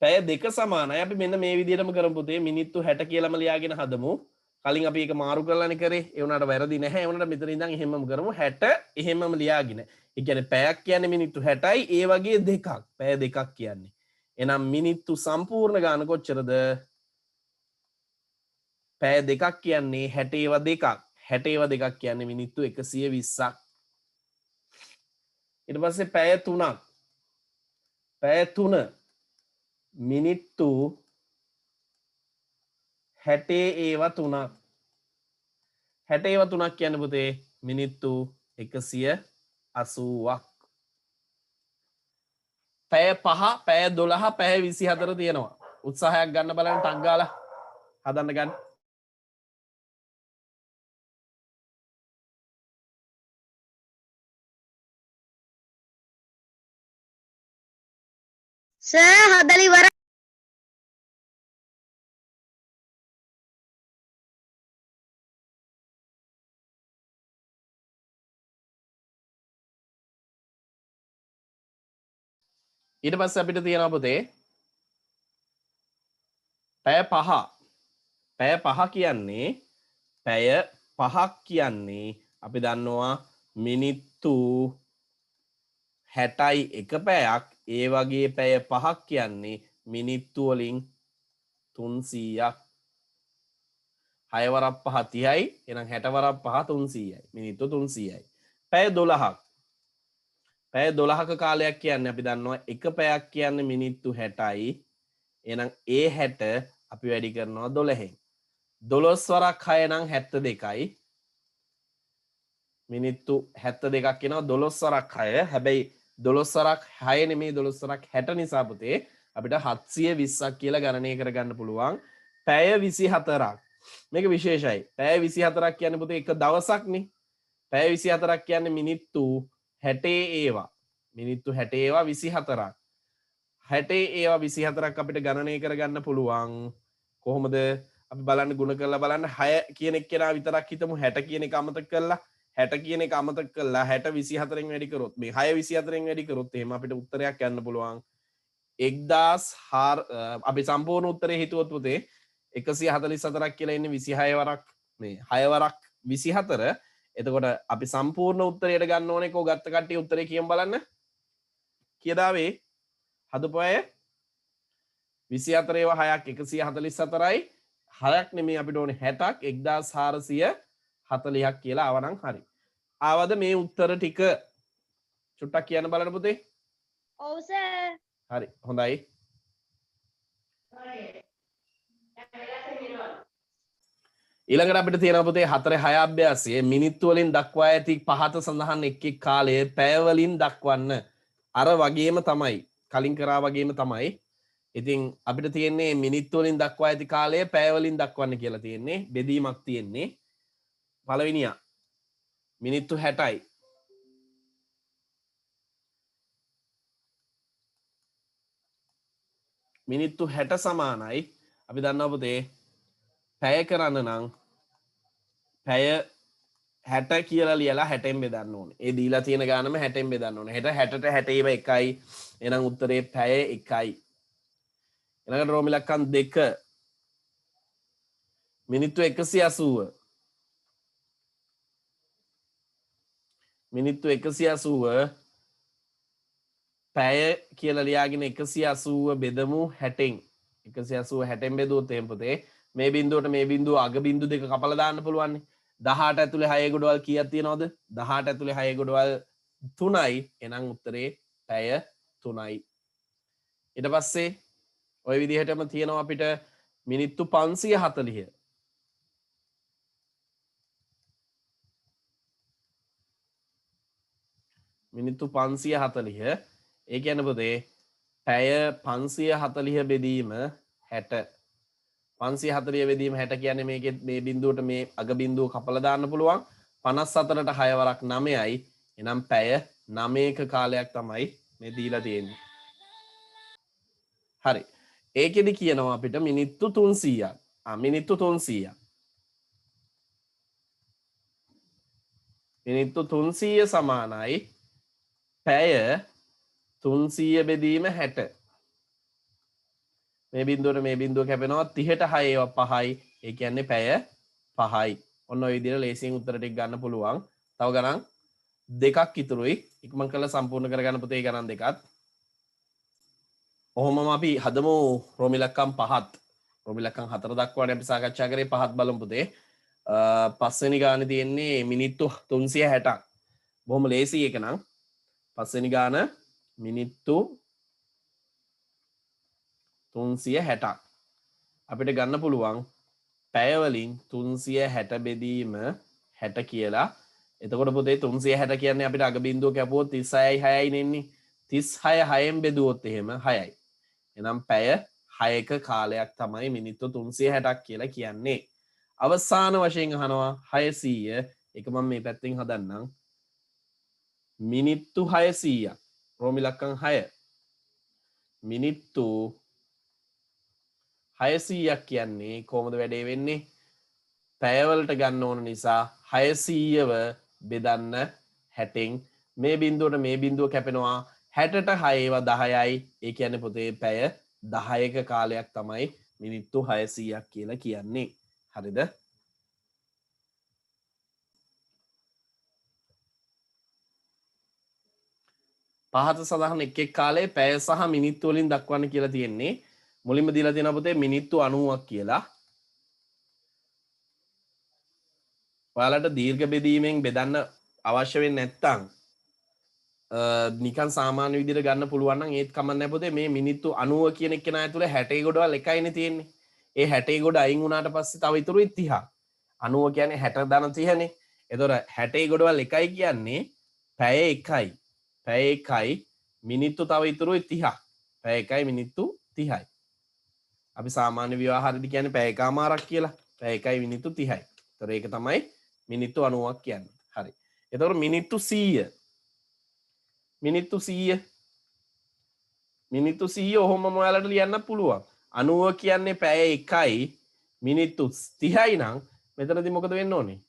පැය දෙක සමානයි. අපි මෙන්න මේ විදිහටම කරමු පුතේ. මිනිත්තු 60 කියලාම ලියාගෙන හදමු. කලින් අපි ඒක මාරු කරලානේ කරේ. ඒ වුණාට වැරදි නැහැ. ඒ වුණාට මෙතන ඉඳන් එහෙමම කරමු. 60 එහෙමම ලියාගෙන. ඒ කියන්නේ පැයක් කියන්නේ මිනිත්තු 60යි. ඒ වගේ දෙකක්. පැය දෙකක් කියන්නේ. එහෙනම් මිනිත්තු සම්පූර්ණ ගාන කොච්චරද? පැය දෙකක් කියන්නේ 60 දෙකක්. 60 දෙකක් කියන්නේ මිනිත්තු 120ක්. ඊට පස්සේ පැය 3ක්. පැය 3 මිනිත්තු 60 3ක්. 60 3ක් කියන්නේ පුතේ මිනිත්තු 180ක්. පැය 5 පැය 12 පැය 24 තියෙනවා. උත්සාහයක් ගන්න බලන්න ටක් ගාලා හදන්න ගන්න. සර් හදලා ඉවරයි. ඊට පස්සේ අපිට තියෙනවා පුතේ පැය 5. පැය 5 කියන්නේ පැය 5ක් කියන්නේ අපි දන්නවා මිනිත්තු 60යි එක පැයක්. ඒ වගේ පැය 5ක් කියන්නේ මිනිත්තු වලින් 300ක්. 6 වරක් 5 30යි. එහෙනම් 60 වරක් 5 300යි. මිනිත්තු 300යි. පැය 12ක්. පැය 12ක කාලයක් කියන්නේ අපි දන්නවා එක පැයක් කියන්නේ මිනිත්තු 60යි. එහෙනම් ඒ 60 අපි වැඩි කරනවා 12න්. 12 වරක් 6 නම් 72යි. මිනිත්තු 72ක් කියනවා 12 වරක් 6. හැබැයි 12 වරක් 6 නෙමෙයි 12 වරක් 60 නිසා පුතේ අපිට 720ක් කියලා ගණනය කරගන්න පුළුවන්. පැය 24ක්. මේක විශේෂයි. පැය 24ක් කියන්නේ පුතේ එක දවසක්නේ. පැය 24ක් කියන්නේ මිනිත්තු 60 ඒවා. මිනිත්තු 60 ඒවා 24ක්. 60 ඒවා 24ක් අපිට ගණනය කරගන්න පුළුවන්. කොහොමද? අපි බලන්න ගුණ කරලා බලන්න 6 කියන එක්කෙනා විතරක් හිතමු 60 කියන එක අමතක කරලා 60 කියන එක අමතක කරලා 60 24න් වැඩි කරොත් මේ 6 24න් වැඩි කරොත් එහෙම අපිට උත්තරයක් යන්න පුළුවන් 1004 අපි සම්පූර්ණ උත්තරේ හිතුවොත් පුතේ 144ක් කියලා ඉන්නේ 26 වරක් මේ 6 වරක් 24 එතකොට අපි සම්පූර්ණ උත්තරයට ගන්න ඕනේ කෝ ගත්ත කට්ටිය උත්තරේ කියමු බලන්න කීයද ආවේ හදපු අය 24 ඒවා 6ක් 144යි 6ක් නෙමෙයි අපිට ඕනේ 60ක් 1440ක් කියලා ආවනම් හරි. ආවද මේ උත්තර ටික? චුට්ටක් කියන්න බලන්න පුතේ. ඔව් සර්. හරි හොඳයි. ඊළඟට අපිට තියෙනවා පුතේ 4-6 අභ්‍යාසයේ මිනිත්තු වලින් දක්වා ඇති පහත සඳහන් එක් එක් කාලයේ පැය වලින් දක්වන්න. අර වගේම තමයි. කලින් කරා වගේම තමයි. ඉතින් අපිට තියෙන්නේ මිනිත්තු වලින් දක්වා ඇති කාලය පැය වලින් දක්වන්න කියලා තියෙන්නේ. බෙදීමක් තියෙන්නේ. පළවෙනියා මිනිත්තු 60යි. මිනිත්තු 60 සමානයි. අපි දන්නවා පුතේ පැය කරන්න නම් පැය 60 කියලා ලියලා 60ෙන් බෙදන්න ඕනේ. ඒ දීලා තියෙන ගානම 60ෙන් බෙදන්න ඕනේ. 60ට 60 එකයි. එහෙනම් උත්තරේ පැය 1යි. ඊළඟට රෝම ඉලක්කම් 2 මිනිත්තු 180 මිනිත්තු 180 පැය කියලා ලියාගෙන 180 බෙදමු 60න් 180 60න් බෙදුවොත් එහෙනම් පුතේ මේ බිඳුවට මේ බිඳුව අග බිඳු දෙක කපලා දාන්න පුළුවන් නේ 18 ඇතුලේ 6 ගොඩවල් කීයක් තියෙනවද 18 ඇතුලේ 6 ගොඩවල් 3යි එහෙනම් උත්තරේ පැය 3යි ඊට පස්සේ ඔය විදිහටම තියෙනවා අපිට මිනිත්තු 540 මිනිත්තු 540 ඒ කියන්නේ පුතේ පැය 540 බෙදීම 60 540 බෙදීම 60 කියන්නේ මේකේ මේ බිඳුවට මේ අග බිඳුව කපලා දාන්න පුළුවන් 54ට 6 වරක් 9යි එහෙනම් පැය 9ක කාලයක් තමයි මේ දීලා තියෙන්නේ හරි ඒකෙදි කියනවා අපිට මිනිත්තු 300ක් මිනිත්තු 300ක් මිනිත්තු 300 සමානයි පැය 300 බෙදීම 60 මේ බිඳුවට මේ බිඳුව කැපෙනවා 30ට 6 ඒවා 5යි ඒ කියන්නේ පැය 5යි ඔන්න ඔය විදිහට ලේසියෙන් උත්තර ටික ගන්න පුළුවන් තව ගණන් දෙකක් ඉතුරුයි ඉක්මන් කරලා සම්පූර්ණ කරගන්න පුතේ ගණන් දෙකත් ඔහොමම අපි හදමු රෝම ඉලක්කම් 5ත් රෝම ඉලක්කම් 4 දක්වානේ අපි සාකච්ඡා කරේ 5ත් බලමු පුතේ පස්වෙනි ගානේ තියෙන්නේ මිනිත්තු 360ක් බොහොම ලේසි එක නම් පස්වෙනි ගාන මිනිත්තු 360ක් අපිට ගන්න පුළුවන් පැය වලින් 360 බෙදීම 60 කියලා. එතකොට පුතේ 360 කියන්නේ අපිට අග බිඳුව කැපුවොත් 36යි 6යි නෙන්නේ. 36 6ෙන් බෙදුවොත් එහෙම 6යි. එහෙනම් පැය 6ක කාලයක් තමයි මිනිත්තු 360ක් කියලා කියන්නේ. අවසාන වශයෙන් අහනවා 600 ඒක මම මේ පැත්තෙන් හදන්නම්. මිනිත්තු 600ක් රෝම ඉලක්කම් 6 මිනිත්තු 600ක් කියන්නේ කොහොමද වැඩේ වෙන්නේ පැයවලට ගන්න ඕන නිසා 600ව බෙදන්න 60න් මේ බිඳුවට මේ බිඳුව කැපෙනවා 60ට 6 ඒවා 10යි ඒ කියන්නේ පුතේ පැය 10ක කාලයක් තමයි මිනිත්තු 600ක් කියලා කියන්නේ හරිද පහත සඳහන් එක් එක් කාලේ පැය සහ මිනිත්තු වලින් දක්වන්න කියලා තියෙන්නේ මුලින්ම දීලා තියෙනවා පුතේ මිනිත්තු 90ක් කියලා. ඔයාලට දීර්ඝ බෙදීමෙන් බෙදන්න අවශ්‍ය වෙන්නේ නැත්නම් නිකන් සාමාන්‍ය විදිහට ගන්න පුළුවන් නම් ඒත් කමක් නැහැ පුතේ මේ මිනිත්තු 90 කියන එක නා ඇතුලේ 60 ගොඩවල් එකයිනේ තියෙන්නේ. ඒ 60 ගොඩ අයින් වුණාට පස්සේ තව ඉතුරුයි 30. 90 කියන්නේ 60 ධන 30නේ. එතකොට 60 ගොඩවල් එකයි කියන්නේ පැය 1යි. පැය 1යි මිනිත්තු තව ඉතුරුයි 30ක්. පැය 1යි මිනිත්තු 30යි. අපි සාමාන්‍ය ව්‍යවහාරෙදි කියන්නේ පැය එකමාරක් කියලා. පැය 1යි මිනිත්තු 30යි. ඒතර ඒක තමයි මිනිත්තු 90ක් කියන්නේ. හරි. එතකොට මිනිත්තු 100. මිනිත්තු 100 මිනිත්තු 100 ඔහොම ඔයාලට ලියන්න පුළුවන්. 90 කියන්නේ පැය 1යි මිනිත්තු 30යි නම් මෙතනදී මොකද වෙන්න ඕනේ?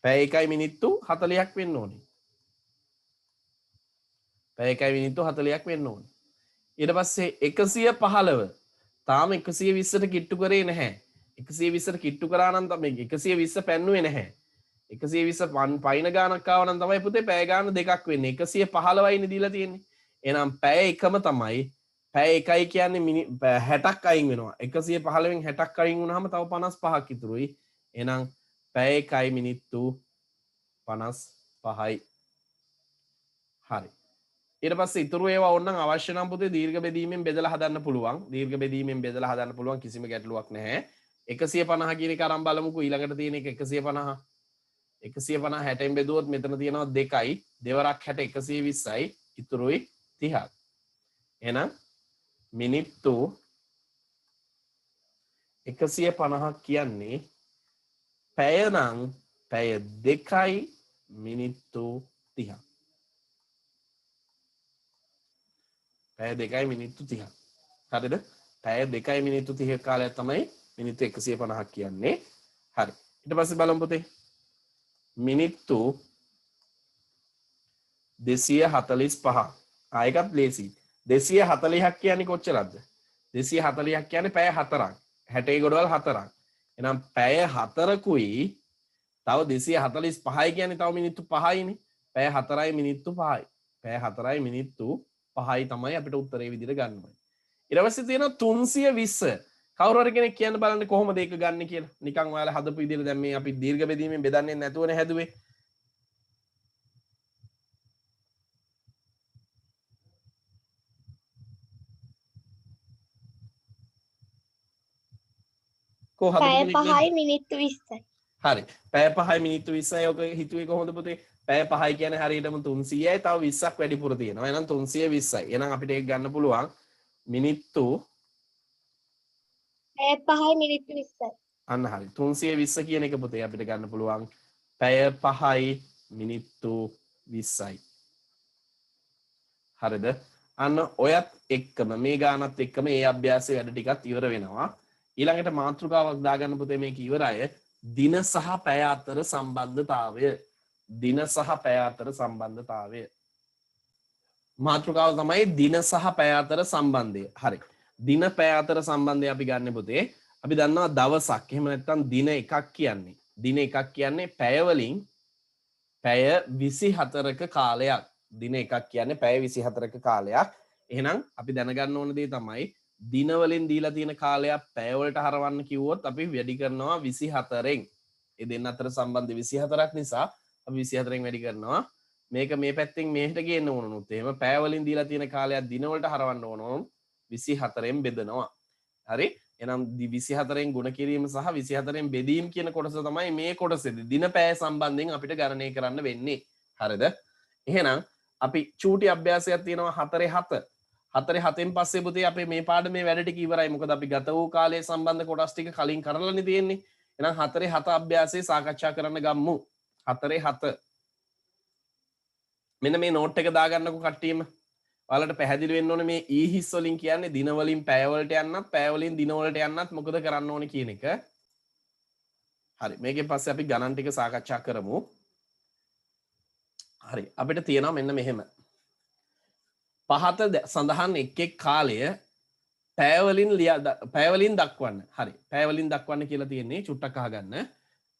පැය 1යි මිනිත්තු 40ක් වෙන්න ඕනේ. පැය 1යි මිනිත්තු 40ක් වෙන්න ඕනේ. ඊට පස්සේ 115 තාම 120ට කිට්ටු කරේ නැහැ. 120ට කිට්ටු කරා නම් තමයි 120 පැන්නුවේ නැහැ. 120 පයින් ගානක් ආව නම් තමයි පුතේ පැය ගාන දෙකක් වෙන්නේ. 115යිනේ දීලා තියෙන්නේ. එහෙනම් පැය එකම තමයි. පැය එකයි කියන්නේ 60ක් අයින් වෙනවා. 115න් 60ක් අයින් වුණාම තව 55ක් ඉතුරුයි. එහෙනම් පැය එකයි මිනිත්තු 55යි. හරි. ඊට පස්සේ ඉතුරු ඒවා ඕනනම් අවශ්‍ය නම් පුතේ දීර්ඝ බෙදීමෙන් බෙදලා හදන්න පුළුවන්. දීර්ඝ බෙදීමෙන් බෙදලා හදන්න පුළුවන් කිසිම ගැටලුවක් නැහැ. 150 කියන එක අරන් බලමුකෝ ඊළඟට තියෙන එක 150. 150 60න් බෙදුවොත් මෙතන තියෙනවා 2යි. දෙවරක් 60 120යි. ඉතුරුයි 30ක්. එහෙනම් මිනිත්තු 150ක් කියන්නේ පැය නම් පැය 2යි මිනිත්තු 30ක්. පැය 2යි මිනිත්තු 30ක්. හරිද? පැය 2යි මිනිත්තු 30ක කාලයක් තමයි මිනිත්තු 150ක් කියන්නේ. හරි. ඊට පස්සේ බලමු පුතේ. මිනිත්තු 245. ආයෙකත් ලේසි. 240ක් කියන්නේ කොච්චරද? 240ක් කියන්නේ පැය 4ක්. 60 ගොඩවල් 4ක්. එහෙනම් පැය 4කුයි තව 245යි කියන්නේ තව මිනිත්තු 5යිනේ. පැය 4යි මිනිත්තු 5යි. පැය 4යි මිනිත්තු 5යි තමයි අපිට උත්තරේ විදිහට ගන්න ඕනේ. ඊට පස්සේ තියෙනවා 320. කවුරු හරි කෙනෙක් කියන්න බලන්න කොහොමද ඒක ගන්න කියලා. නිකන් ඔයාලා හදපු විදිහට දැන් මේ අපි දීර්ඝ බෙදීමෙන් බෙදන්නේ නැතුවනේ හැදුවේ. කො හදපු පැය කෙනෙක් නේද? 5යි මිනිත්තු 20යි. හරි. පැය 5යි මිනිත්තු 20යි ඔක හිතුවේ කොහොමද පුතේ? පැය 5යි කියන්නේ හරියටම 300යි තව 20ක් වැඩිපුර තියෙනවා. එහෙනම් 320යි. එහෙනම් අපිට ඒක ගන්න පුළුවන් මිනිත්තු පැය 5යි මිනිත්තු 20යි. අන්න හරි. 320 කියන එක පුතේ අපිට ගන්න පුළුවන් පැය 5යි මිනිත්තු 20යි. හරිද? අන්න ඔයත් එක්කම මේ ගානත් එක්කම ඒ අභ්‍යාසයේ වැඩ ටිකත් ඉවර වෙනවා. ඊළඟට මාතෘකාවක් දාගන්න පුතේ මේක ඉවරයි. දින සහ පැය අතර සම්බන්ධතාවය. දින සහ පැය අතර සම්බන්ධතාවය. මාතෘකාව තමයි දින සහ පැය අතර සම්බන්ධය. හරි. දින පැය අතර සම්බන්ධය අපි ගන්න පුතේ. අපි දන්නවා දවසක්. එහෙම නැත්නම් දින එකක් කියන්නේ. දින එකක් කියන්නේ පැය වලින් පැය 24ක කාලයක්. දින එකක් කියන්නේ පැය 24ක කාලයක්. එහෙනම් අපි දැනගන්න ඕන දේ තමයි දින වලින් දීලා තියෙන කාලයක් පැය වලට හරවන්න කිව්වොත් අපි වැඩි කරනවා 24න්. ඒ දෙන්න අතර සම්බන්ධය 24ක් නිසා අපි 24න් වැඩි කරනවා. මේක මේ පැත්තෙන් මෙහෙට ගේන්න ඕනොත් එහෙම පැය වලින් දීලා තියෙන කාලයක් දින වලට හරවන්න ඕනොත් 24න් බෙදනවා. හරි? එහෙනම් 24න් ගුණ කිරීම සහ 24න් බෙදීම කියන කොටස තමයි මේ කොටසේදී දින පැය සම්බන්ධයෙන් අපිට ගණනය කරන්න වෙන්නේ. හරිද? එහෙනම් අපි චූටි අභ්‍යාසයක් තියෙනවා 4 7න් පස්සේ පුතේ අපේ මේ පාඩමේ වැඩ ටික ඉවරයි. මොකද අපි ගත වූ කාලය සම්බන්ධ කොටස් ටික කලින් කරලානේ තියෙන්නේ. එහෙනම් 4 අභ්‍යාසය සාකච්ඡා කරන්න ගම්මු. 4 මෙන්න මේ නෝට් එක දාගන්නකො කට්ටියම. ඔයාලට පැහැදිලි වෙන්න ඕනේ මේ ඊහිස් වලින් කියන්නේ දින වලින් පැය වලට යන්නත් පැය වලින් දින වලට යන්නත් මොකද කරන්න ඕනේ කියන එක. හරි. මේකෙන් පස්සේ අපි ගණන් ටික සාකච්ඡා කරමු. හරි. අපිට තියෙනවා මෙන්න මෙහෙම. පහත සඳහන් එක් කාලය පැය වලින් දක්වන්න. හරි. පැය වලින් දක්වන්න කියලා තියෙන්නේ චුට්ටක් අහගන්න.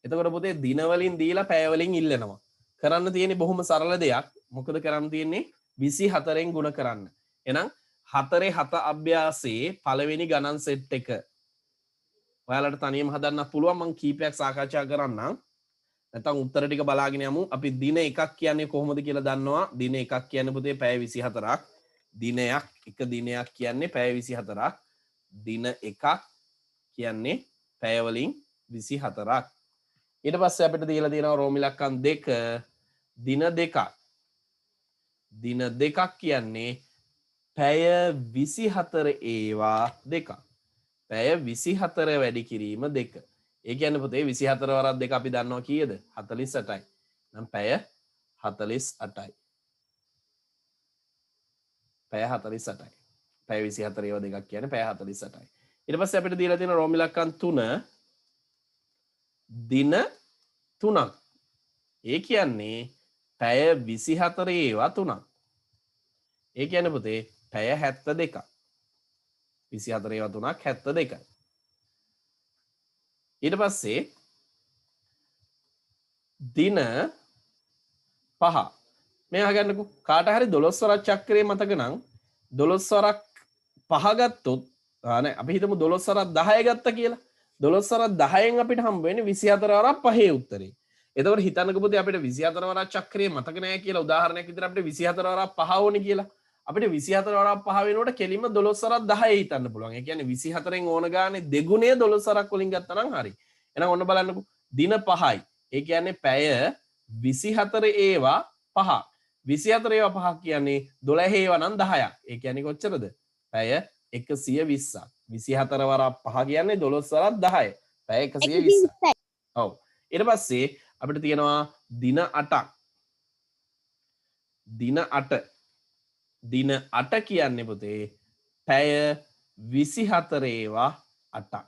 එතකොට පුතේ දින වලින් දීලා පැය වලින් ඉල්ලනවා. කරන්න තියෙන්නේ බොහොම සරල දෙයක්. මොකද කරන්න තියෙන්නේ 24න් ගුණ කරන්න. එහෙනම් 4 අභ්‍යාසයේ පළවෙනි ගණන් සෙට් එක ඔයාලට තනියම හදන්න පුළුවන්. මම කීපයක් සාකච්ඡා කරන්නම්. නැත්නම් උත්තර ටික බලාගෙන යමු. අපි දින එකක් කියන්නේ කොහොමද කියලා දන්නවා. දින එකක් කියන්නේ පුතේ පැය 24ක්. දිනයක් එක දිනයක් කියන්නේ පැය 24ක්. දින එකක් කියන්නේ පැය වලින් 24ක්. ඊට පස්සේ අපිට දීලා තියෙනවා රෝම ඉලක්කම් 2 දින දෙකක්. දින දෙකක් කියන්නේ පැය 24 ඒවා දෙකක්. පැය 24 වැඩි කිරීම 2. ඒ කියන්නේ පුතේ 24 වරක් 2 අපි දන්නවා කීයද? 48යි. නම් පැය 48යි. පැය 48යි. පැය 24 ඒවා දෙකක් කියන්නේ පැය 48යි. ඊට පස්සේ අපිට දීලා තියෙන රෝම ඉලක්කම් 3 දින 3ක්. ඒ කියන්නේ පැය 24 ඒවා 3ක්. ඒ කියන්නේ පුතේ පැය 72ක්. 24 ඒවා 3ක් 72යි. ඊට පස්සේ දින 5 මේ අහගන්නකෝ කාට හරි 12 වරක් චක්‍රය මතක නම් 12 වරක් 5 ගත්තොත් නෑ අපි හිතමු 12 වරක් 10 ගත්තා කියලා 12 වරක් 10න් අපිට හම්බ වෙන්නේ 24 වරක් 5 උත්තරේ. එතකොට හිතන්නකෝ පුතේ අපිට 24 වරක් චක්‍රය මතක නෑ කියලා උදාහරණයක් විදිහට අපිට 24 වරක් 5 ඕනේ කියලා. අපිට 24 වරක් 5 වෙනකොට කෙලින්ම 12 වරක් 10 හිතන්න පුළුවන්. ඒ කියන්නේ 24න් ඕන ගානේ දෙගුණය 12 වරක් වලින් ගත්තා නම් හරි. එහෙනම් ඔන්න බලන්නකෝ දින 5යි. ඒ කියන්නේ පැය 24 ඒවා 5. 24 ඒවා 5 කියන්නේ 12 ඒවා නම් 10ක්. ඒ කියන්නේ කොච්චරද? පැය 120ක්. 24 වරක් 5 කියන්නේ 12 වරක් 10. පැය 120ක්. ඔව්. ඊට පස්සේ අපිට තියෙනවා දින 8ක්. දින 8. දින 8 කියන්නේ පුතේ පැය 24 ඒවා 8ක්.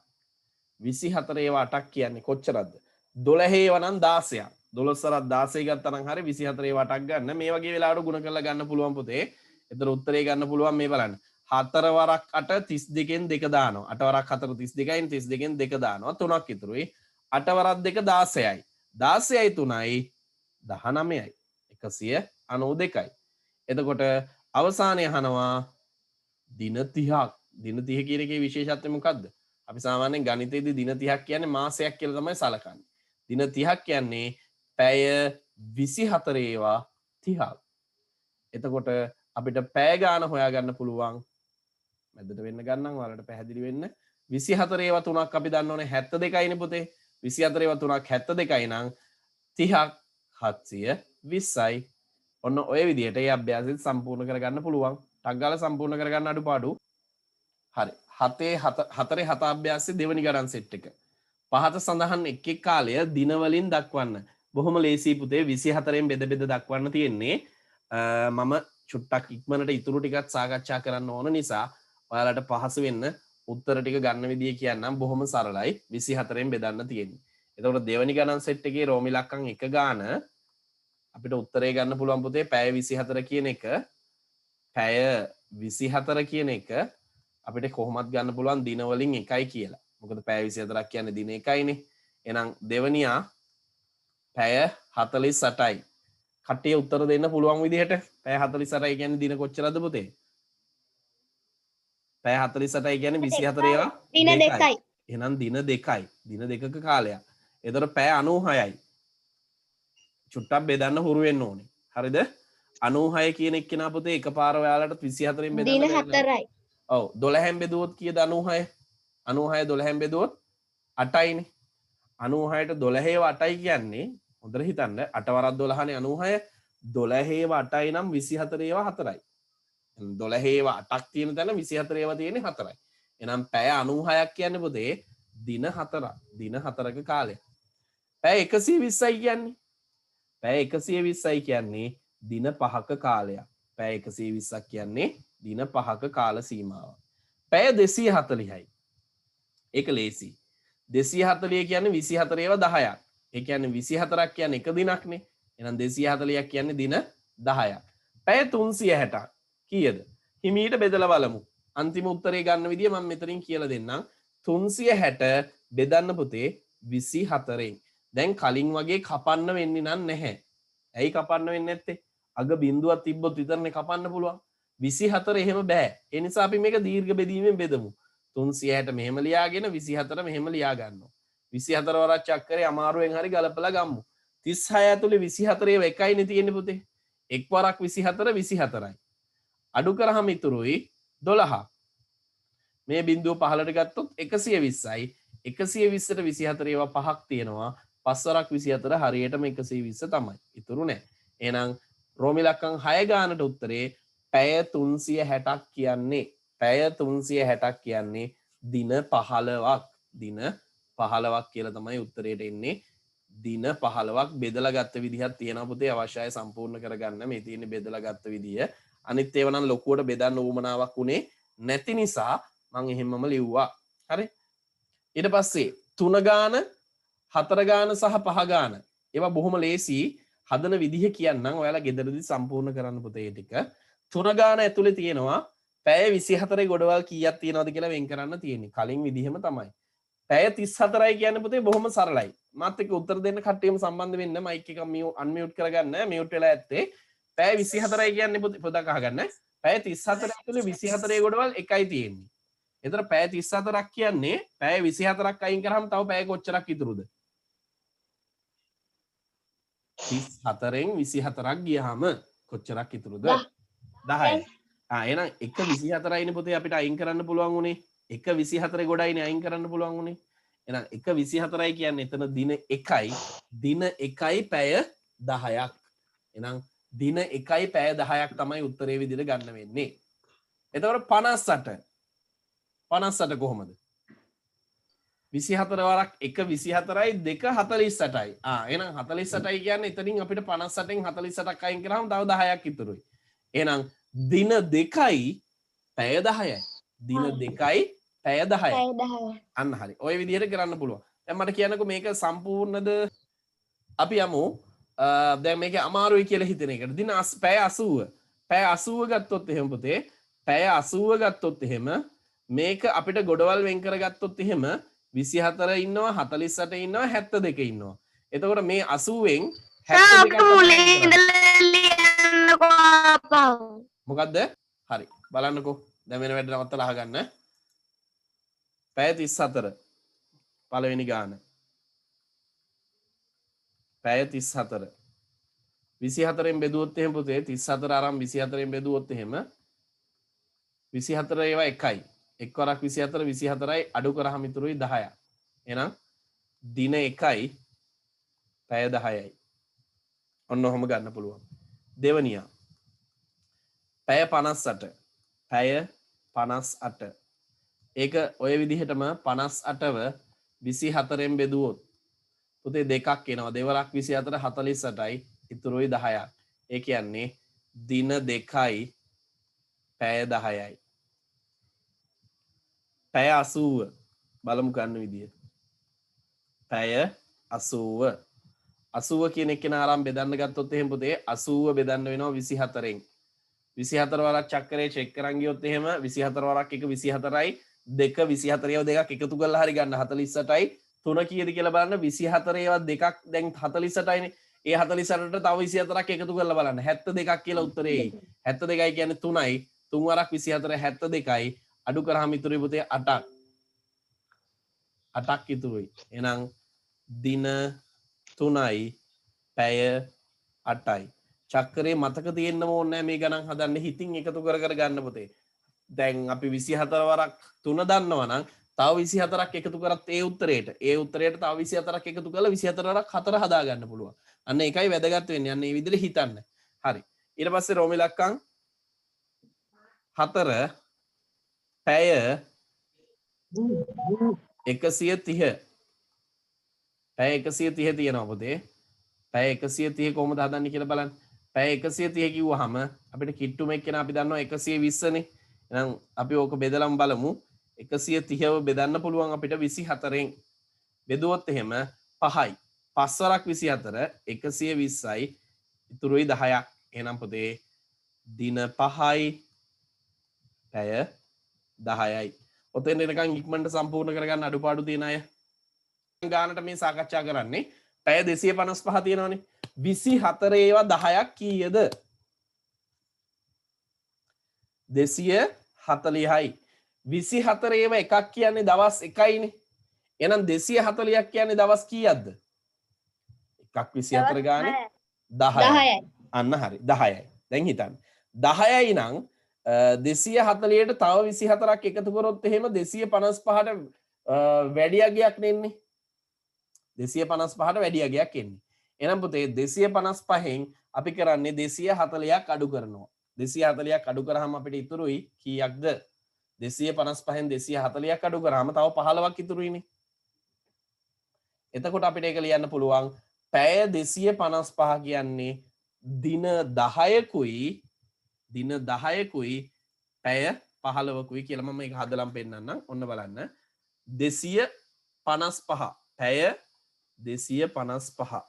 24 ඒවා 8ක් කියන්නේ කොච්චරද? 12 ඒවා නම් 16ක්. 12 වරක් 16 ගත්තා නම් හරිය 24 ඒවා 8ක් ගන්න. මේ වගේ වෙලාවට ගුණ කරලා ගන්න පුළුවන් පුතේ. එතන උත්තරේ ගන්න පුළුවන් මේ බලන්න. 4 වරක් 8 32න් 2 දානවා. 8 වරක් 4 32යින් 32න් 2 දානවා. 3ක් ඉතුරුයි. 8 වරක් 2 16යි. 16යි 3යි 19යි. 192යි. එතකොට අවසානයේ අහනවා දින 30ක්. දින 30 කියන එකේ විශේෂත්වය මොකද්ද? අපි සාමාන්‍යයෙන් ගණිතයේදී දින 30ක් කියන්නේ මාසයක් කියලා තමයි සලකන්නේ. දින 30ක් කියන්නේ පැය 24 ඒවා 30ක්. එතකොට අපිට පැය ගාන හොයාගන්න පුළුවන්. මැදට වෙන්න ගන්නම් ඔයාලට පැහැදිලි වෙන්න. 24 ඒවා 3ක් අපි දන්න ඕනේ 72යිනේ පුතේ. 24 ඒවා 3ක් 72යි නම් 30ක් 720යි. ඔන්න ඔය විදිහට ඒ අභ්‍යාසෙත් සම්පූර්ණ කරගන්න පුළුවන්. ටක් ගාලා සම්පූර්ණ කරගන්න අඩුපාඩු. හරි. 4 7 අභ්‍යාසයේ දෙවෙනි ගණන් සෙට් එක. පහත සඳහන් එක් එක් කාලය දින වලින් දක්වන්න. බොහොම ලේසි පුතේ 24න් බෙද බෙද දක්වන්න තියෙන්නේ. මම චුට්ටක් ඉක්මනට ඉතුරු ටිකත් සාකච්ඡා කරන්න ඕන නිසා ඔයාලට පහසු වෙන්න උත්තර ටික ගන්න විදිය කියන්නම්. බොහොම සරලයි. 24න් බෙදන්න තියෙන්නේ. එතකොට දෙවෙනි ගණන් සෙට් එකේ රෝම ඉලක්කම් 1 ගාන අපිට උත්තරේ ගන්න පුළුවන් පුතේ පැය 24 කියන එක පැය 24 කියන එක අපිට කොහොමත් ගන්න පුළුවන් දින වලින් එකයි කියලා. මොකද පැය 24ක් කියන්නේ දින එකයිනේ. එහෙනම් දෙවනියා පැය 48යි. කට්ටිය උත්තර දෙන්න පුළුවන් විදිහට පැය 48යි කියන්නේ දින කොච්චරද පුතේ? පැය 48යි කියන්නේ 24 ඒවා දින 2යි. එහෙනම් දින 2යි. දින දෙකක කාලයක්. එතකොට පැය 96යි. චුට්ටක් බෙදන්න හුරු වෙන්න ඕනේ. හරිද? 96 කියන එක්කෙනා පුතේ එකපාර ඔයාලට 24න් බෙදන්න දින 4යි. ඔව් 12න් බෙදුවොත් කීයද 96? 96 12න් බෙදුවොත් 8යිනේ. 96ට 12 ඒවා 8යි කියන්නේ හොඳට හිතන්න 8 වරක් 12නේ 96 12 ඒවා 8යි නම් 24 ඒවා 4යි. 12 ඒවා 8ක් තියෙන තැන 24 ඒවා තියෙන්නේ 4යි. එහෙනම් පැය 96ක් කියන්නේ පුතේ දින 4ක්. දින 4ක කාලයක්. පැය 120යි කියන්නේ පැය 120යි කියන්නේ දින 5ක කාලයක්. පැය 120ක් කියන්නේ දින 5ක කාල සීමාවක්. පැය 240යි. ඒක ලේසි. 240 කියන්නේ 24 ඒවා 10ක්. ඒ කියන්නේ 24ක් කියන්නේ එක දිනක්නේ. එහෙනම් 240ක් කියන්නේ දින 10ක්. පැය 360ක් කීයද? හිමීට බෙදලා බලමු. අන්තිම උත්තරේ ගන්න විදිය මම මෙතනින් කියලා දෙන්නම්. 360 බෙදන්න පුතේ 24න්. දැන් කලින් වගේ කපන්න වෙන්නේ නැහැ. ඇයි කපන්න වෙන්නේ නැත්තේ? අග බිඳුවක් තිබ්බොත් විතරනේ කපන්න පුළුවන්. 24 එහෙම බෑ. ඒ නිසා අපි මේක දීර්ඝ බෙදීමෙන් බෙදමු. 360 මෙහෙම ලියාගෙන 24 මෙහෙම ලියා ගන්නවා. 24 වරක් චක්‍රේ අමාරුවෙන් හරි ගලපලා ගමු. 36 ඇතුලේ 24 ඒවා එකයිනේ තියෙන්නේ පුතේ. එක් වරක් 24 24යි. අඩු කරාම ඉතුරුයි 12. මේ බිඳුව පහළට ගත්තොත් 120යි. 120ට 24 ඒවා පහක් තියෙනවා. 5 වරක් 24 හරියටම 120 තමයි. ඉතුරු නැහැ. එහෙනම් රෝම ඉලක්කම් 6 ගානට උත්තරේ පැය 360ක් කියන්නේ පැය 360ක් කියන්නේ දින 15ක්. දින 15ක් කියලා තමයි උත්තරේට එන්නේ. දින 15ක් බෙදලා ගත්ත විදිහක් තියෙනවා පුතේ. අවශ්‍යයි සම්පූර්ණ කරගන්න. මේ තියෙන්නේ බෙදලා ගත්ත විදිය. අනිත් ඒවා නම් ලොකුවට බෙදන්න උවමනාවක් උනේ නැති නිසා මම එහෙමම ලිව්වා. හරි. ඊට පස්සේ 3 ගාන 4 ගාන සහ 5 ගාන ඒවා බොහොම ලේසි හදන විදිහ කියන්නම්. ඔයාලා ගෙදරදී සම්පූර්ණ කරන්න පුතේ ඒ ටික. 3 ගාන ඇතුලේ තියෙනවා පැය 24 ගොඩවල් කීයක් තියෙනවද කියලා වෙන් කරන්න තියෙන්නේ. කලින් විදිහම තමයි. පැය 34යි කියන්නේ පුතේ බොහොම සරලයි. මාත් එක්ක උත්තර දෙන්න කට්ටියම සම්බන්ධ වෙන්න මයික් එක අන්මියුට් කරගන්න. මියුට් වෙලා ඇත්තේ. පැය 24යි කියන්නේ පොතක් අහගන්න. පැය 34 ඇතුලේ 24 ගොඩවල් එකයි තියෙන්නේ. එතන පැය 34ක් කියන්නේ පැය 24ක් අයින් කරාම තව පැය කොච්චරක් ඉතුරුද? 34න් 24ක් ගියාම කොච්චරක් ඉතුරුද? 10යි. එහෙනම් 1 24යිනේ පුතේ අපිට අයින් කරන්න පුළුවන් උනේ. 1 24 ගොඩයිනේ අයින් කරන්න පුළුවන් උනේ. එහෙනම් 1 24යි කියන්නේ එතන දින 1යි. දින 1යි පැය 10ක්. එහෙනම් දින 1යි පැය 10ක් තමයි උත්තරේ විදිහට ගන්න වෙන්නේ. එතකොට 58 58 කොහොමද? 24 වරක් 1 24යි 2 48යි. එහෙනම් 48යි කියන්නේ එතනින් අපිට 58න් 48ක් අයින් කරාම තව 10ක් ඉතුරුයි. එහෙනම් දින 2යි පැය 10යි. දින 2යි පැය 10යි. පැය 10යි. අන්න හරි. ඔය විදිහට කරන්න පුළුවන්. දැන් මට කියන්නකෝ මේක සම්පූර්ණද? අපි යමු දැන් මේක අමාරුයි කියලා හිතන එකට. දින පැය 80. පැය 80 ගත්තොත් එහෙම පුතේ පැය 80 ගත්තොත් එහෙම මේක අපිට ගොඩවල් වෙන් කරගත්තොත් එහෙම 24 ඉන්නවා 48 ඉන්නවා 72 ඉන්නවා. එතකොට මේ 80න් 72 මොකද්ද? හරි. බලන්නකෝ. දැන් වෙන වැඩ නවත්තලා අහගන්න. පැය 34 පළවෙනි ගාන. පැය 34 24න් බෙදුවොත් එහෙම පුතේ 34 අරන් 24න් බෙදුවොත් එහෙම 24 ඒවා එකයි. එක් වරක් 24 24යි අඩු කරාම ඉතුරුයි 10ක්. එහෙනම් දින 1යි පැය 10යි. ඔන්න ඔහොම ගන්න පුළුවන්. දෙවනියා පැය 58. පැය 58. ඒක ඔය විදිහටම 58ව 24න් බෙදුවොත් පුතේ දෙකක් එනවා. දෙවරක් 24 48යි ඉතුරුයි 10ක්. ඒ කියන්නේ දින 2යි පැය 10යි. පැය 80 බලමු ගන්න විදිය. පැය 80. 80 කියන එක නාරම් බෙදන්න ගත්තොත් එහෙම පුතේ 80 බෙදන්න වෙනවා 24න්. 24 වරක් චක්‍රේ චෙක් කරන් ගියොත් එහෙම 24 වරක් 1 24යි 2 24 ඒවා දෙකක් එකතු කරලා හරි ගන්න 48යි 3 කීයද කියලා බලන්න 24 ඒවා දෙකක් දැන් 48යිනේ. ඒ 48ට තව 24ක් එකතු කරලා බලන්න 72ක් කියලා උත්තරේ එයි. 72යි කියන්නේ 3යි 3 වරක් 24 72යි අඩු කරාම ඉතුරුයි පුතේ 8ක්. 8ක් ඉතුරුයි. එහෙනම් දින 3යි පැය 8යි. චක්‍රේ මතක තියෙන්න ඕනේ මේ ගණන් හදන්න හිතින් එකතු කර කර ගන්න පුතේ. දැන් අපි 24 වරක් 3 දන්නවා නම් තව 24ක් එකතු කරත් ඒ උත්තරේට තව 24ක් එකතු කරලා 24 වරක් 4 හදා ගන්න පුළුවන්. අන්න ඒකයි වැදගත් වෙන්නේ. අන්න මේ විදිහට හිතන්න. හරි. ඊට පස්සේ රෝම ඉලක්කම් 4 පැය 130. පැය 130 තියෙනවා පුතේ. පැය 130 කොහොමද හදන්නේ කියලා බලන්න. පැය 130 කිව්වහම අපිට කිට්ටුම එක්කන අපි දන්නවා 120 නේ. එහෙනම් අපි ඕක බෙදලම් බලමු. 130ව බෙදන්න පුළුවන් අපිට 24න්. බෙදුවොත් එහෙම 5යි. 5 වරක් 24 120යි ඉතුරුයි 10ක්. එහෙනම් පුතේ දින 5යි පැය 10යි. ඔතෙන් එනකන් ඉක්මනට සම්පූර්ණ කරගන්න අඩුපාඩු තියෙන අය. ගානට මේ සාකච්ඡා කරන්නේ පැය 255 තියෙනවනේ. 24 ඒවා 10ක් කීයද? 240යි. 24 ඒවා එකක් කියන්නේ දවස් 1යිනේ. එහෙනම් 240ක් කියන්නේ දවස් කීයක්ද? එකක් 24 ගානේ 10යි. අන්න හරි 10යි. දැන් හිතන්න. 10යි නම් 240ට තව 24ක් එකතු කරොත් එහෙම 255ට වැඩි අගයක් නෙන්නේ. 255ට වැඩි අගයක් එන්නේ. එහෙනම් පුතේ 255න් අපි කරන්නේ 240ක් අඩු කරනවා. 240ක් අඩු කරාම අපිට ඉතුරුයි කීයක්ද? 255න් 240ක් අඩු කරාම තව 15ක් ඉතුරුයිනේ. එතකොට අපිට ඒක ලියන්න පුළුවන් පැය 255 කියන්නේ දින 10කුයි දින 10කුයි පැය 15කුයි කියලා මම මේක හදලම් පෙන්නන්නම්. ඔන්න බලන්න. 255 පැය 255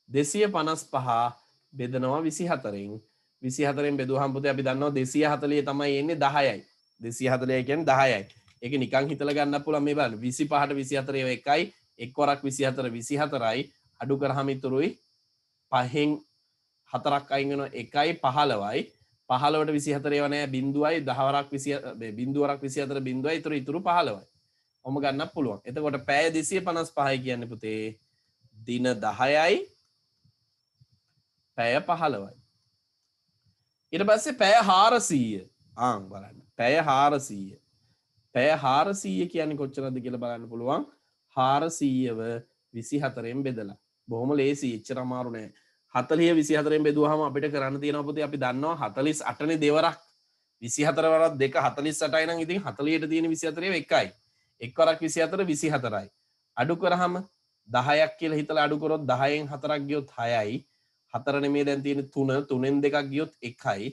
255 බෙදනවා 24න් 24න් බෙදුවහම පුතේ අපි දන්නවා 240 තමයි එන්නේ 10යි 240 කියන්නේ 10යි ඒක නිකන් හිතලා ගන්නත් පුළුවන් මේ බලන්න 25ට 24 ඒවා එකයි එක් වරක් 24 24යි අඩු කරාම ඉතුරුයි 5න් 4ක් අයින් වෙනවා 1යි 15යි 15ට 24 ඒවා නෑ බිඳුවයි 10 වරක් 20 බිඳුව වරක් 24 බිඳුවයි ඉතුරු 15යි ඔම ගන්නත් පුළුවන් එතකොට පැය 255යි කියන්නේ පුතේ දින 10යි පැය 15යි ඊට පස්සේ පැය 400 ආන් බලන්න පැය 400 කියන්නේ කොච්චරද කියලා බලන්න පුළුවන් 400ව 24න් බෙදලා බොහොම ලේසි එච්චර අමාරු නෑ 40 24න් බෙදුවාම අපිට කරන්න තියෙනවා පුතේ අපි දන්නවා 48 නේ දෙවරක් 24 වරක් 2 48යි නම් ඉතින් 40ට තියෙන 24 එකයි එක් වරක් 24 24යි අඩු කරාම 10ක් කියලා හිතලා අඩු කරොත් 10න් 4ක් ගියොත් 6යි 4 නෙමෙයි දැන් තියෙන 3 3න් 2ක් ගියොත් 1යි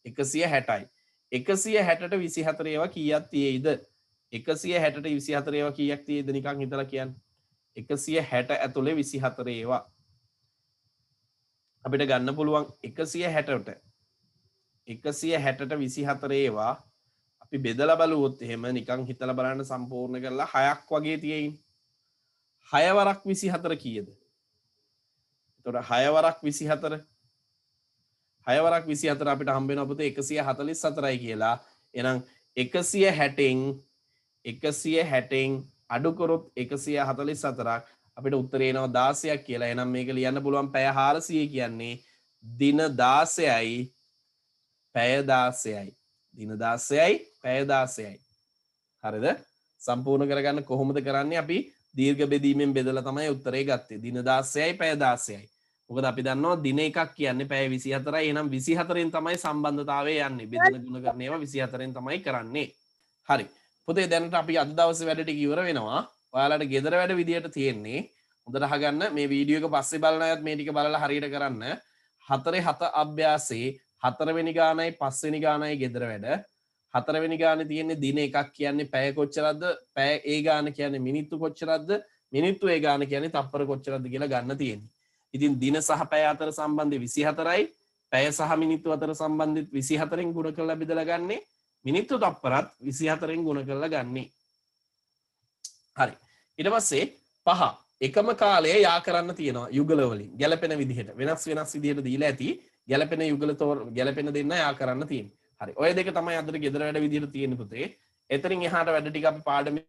160යි 160ට 24 ඒවා කීයක් තියෙයිද 160ට 24 ඒවා කීයක් තියෙයිද නිකන් හිතලා කියන්න 160 ඇතුලේ 24 ඒවා අපිට ගන්න පුළුවන් 160ට 24 ඒවා අපි බෙදලා බලුවොත් එහෙම නිකන් හිතලා බලන්න සම්පූර්ණ කරලා 6ක් වගේ තියෙයින් 6 වරක් 24 කීයද එතකොට 6 වරක් 24 6 වරක් 24 අපිට හම්බ වෙනවා පුතේ 144යි කියලා එහෙනම් 160න් අඩු කරොත් 144ක් අපිට උත්තරේ එනවා 16ක් කියලා. එහෙනම් මේක ලියන්න පුළුවන් පැය 400 කියන්නේ දින 16යි පැය 16යි. දින 16යි පැය 16යි. හරිද? සම්පූර්ණ කරගන්න කොහොමද කරන්නේ අපි දීර්ඝ බෙදීමෙන් බෙදලා තමයි උත්තරේ ගත්තේ. දින 16යි පැය 16යි. මොකද අපි දන්නවා දින එකක් කියන්නේ පැය 24යි. එහෙනම් 24න් තමයි සම්බන්ධතාවය යන්නේ. බෙදන ගුණ කරන ඒවා 24න් තමයි කරන්නේ. හරි. පුතේ දැනට අපි අද දවසේ වැඩ ටික ඉවර වෙනවා. ඔයාලට ගෙදර වැඩ විදියට තියෙන්නේ හොඳට අහගන්න මේ වීඩියෝ එක පස්සේ බලන අයත් මේ ටික බලලා හරියට කරන්න 4 අභ්‍යාසයේ 4 වෙනි ගානයි 5 වෙනි ගානයි ගෙදර වැඩ 4 වෙනි ගානේ තියෙන්නේ දින එකක් කියන්නේ පැය කොච්චරද පැය ඒ ගාන කියන්නේ මිනිත්තු කොච්චරද මිනිත්තු ඒ ගාන කියන්නේ තප්පර කොච්චරද කියලා ගන්න තියෙන්නේ ඉතින් දින සහ පැය අතර සම්බන්ධය 24යි පැය සහ මිනිත්තු අතර සම්බන්ධය 24න් ගුණ කරලා බෙදලා ගන්නේ මිනිත්තු තප්පරත් 24න් ගුණ කරලා ගන්නේ හරි ඊට පස්සේ 5 එකම කාලය යා කරන්න තියෙනවා යුගල වලින් ගැලපෙන විදිහට වෙනස් විදිහට දීලා ඇති ගැලපෙන යුගල ගැලපෙන දෙන්න යා කරන්න තියෙන්නේ හරි ඔය දෙක තමයි අදට ගෙදර වැඩ විදිහට තියෙන්නේ පුතේ එතනින් එහාට වැඩ ටික අපි පාඩමේ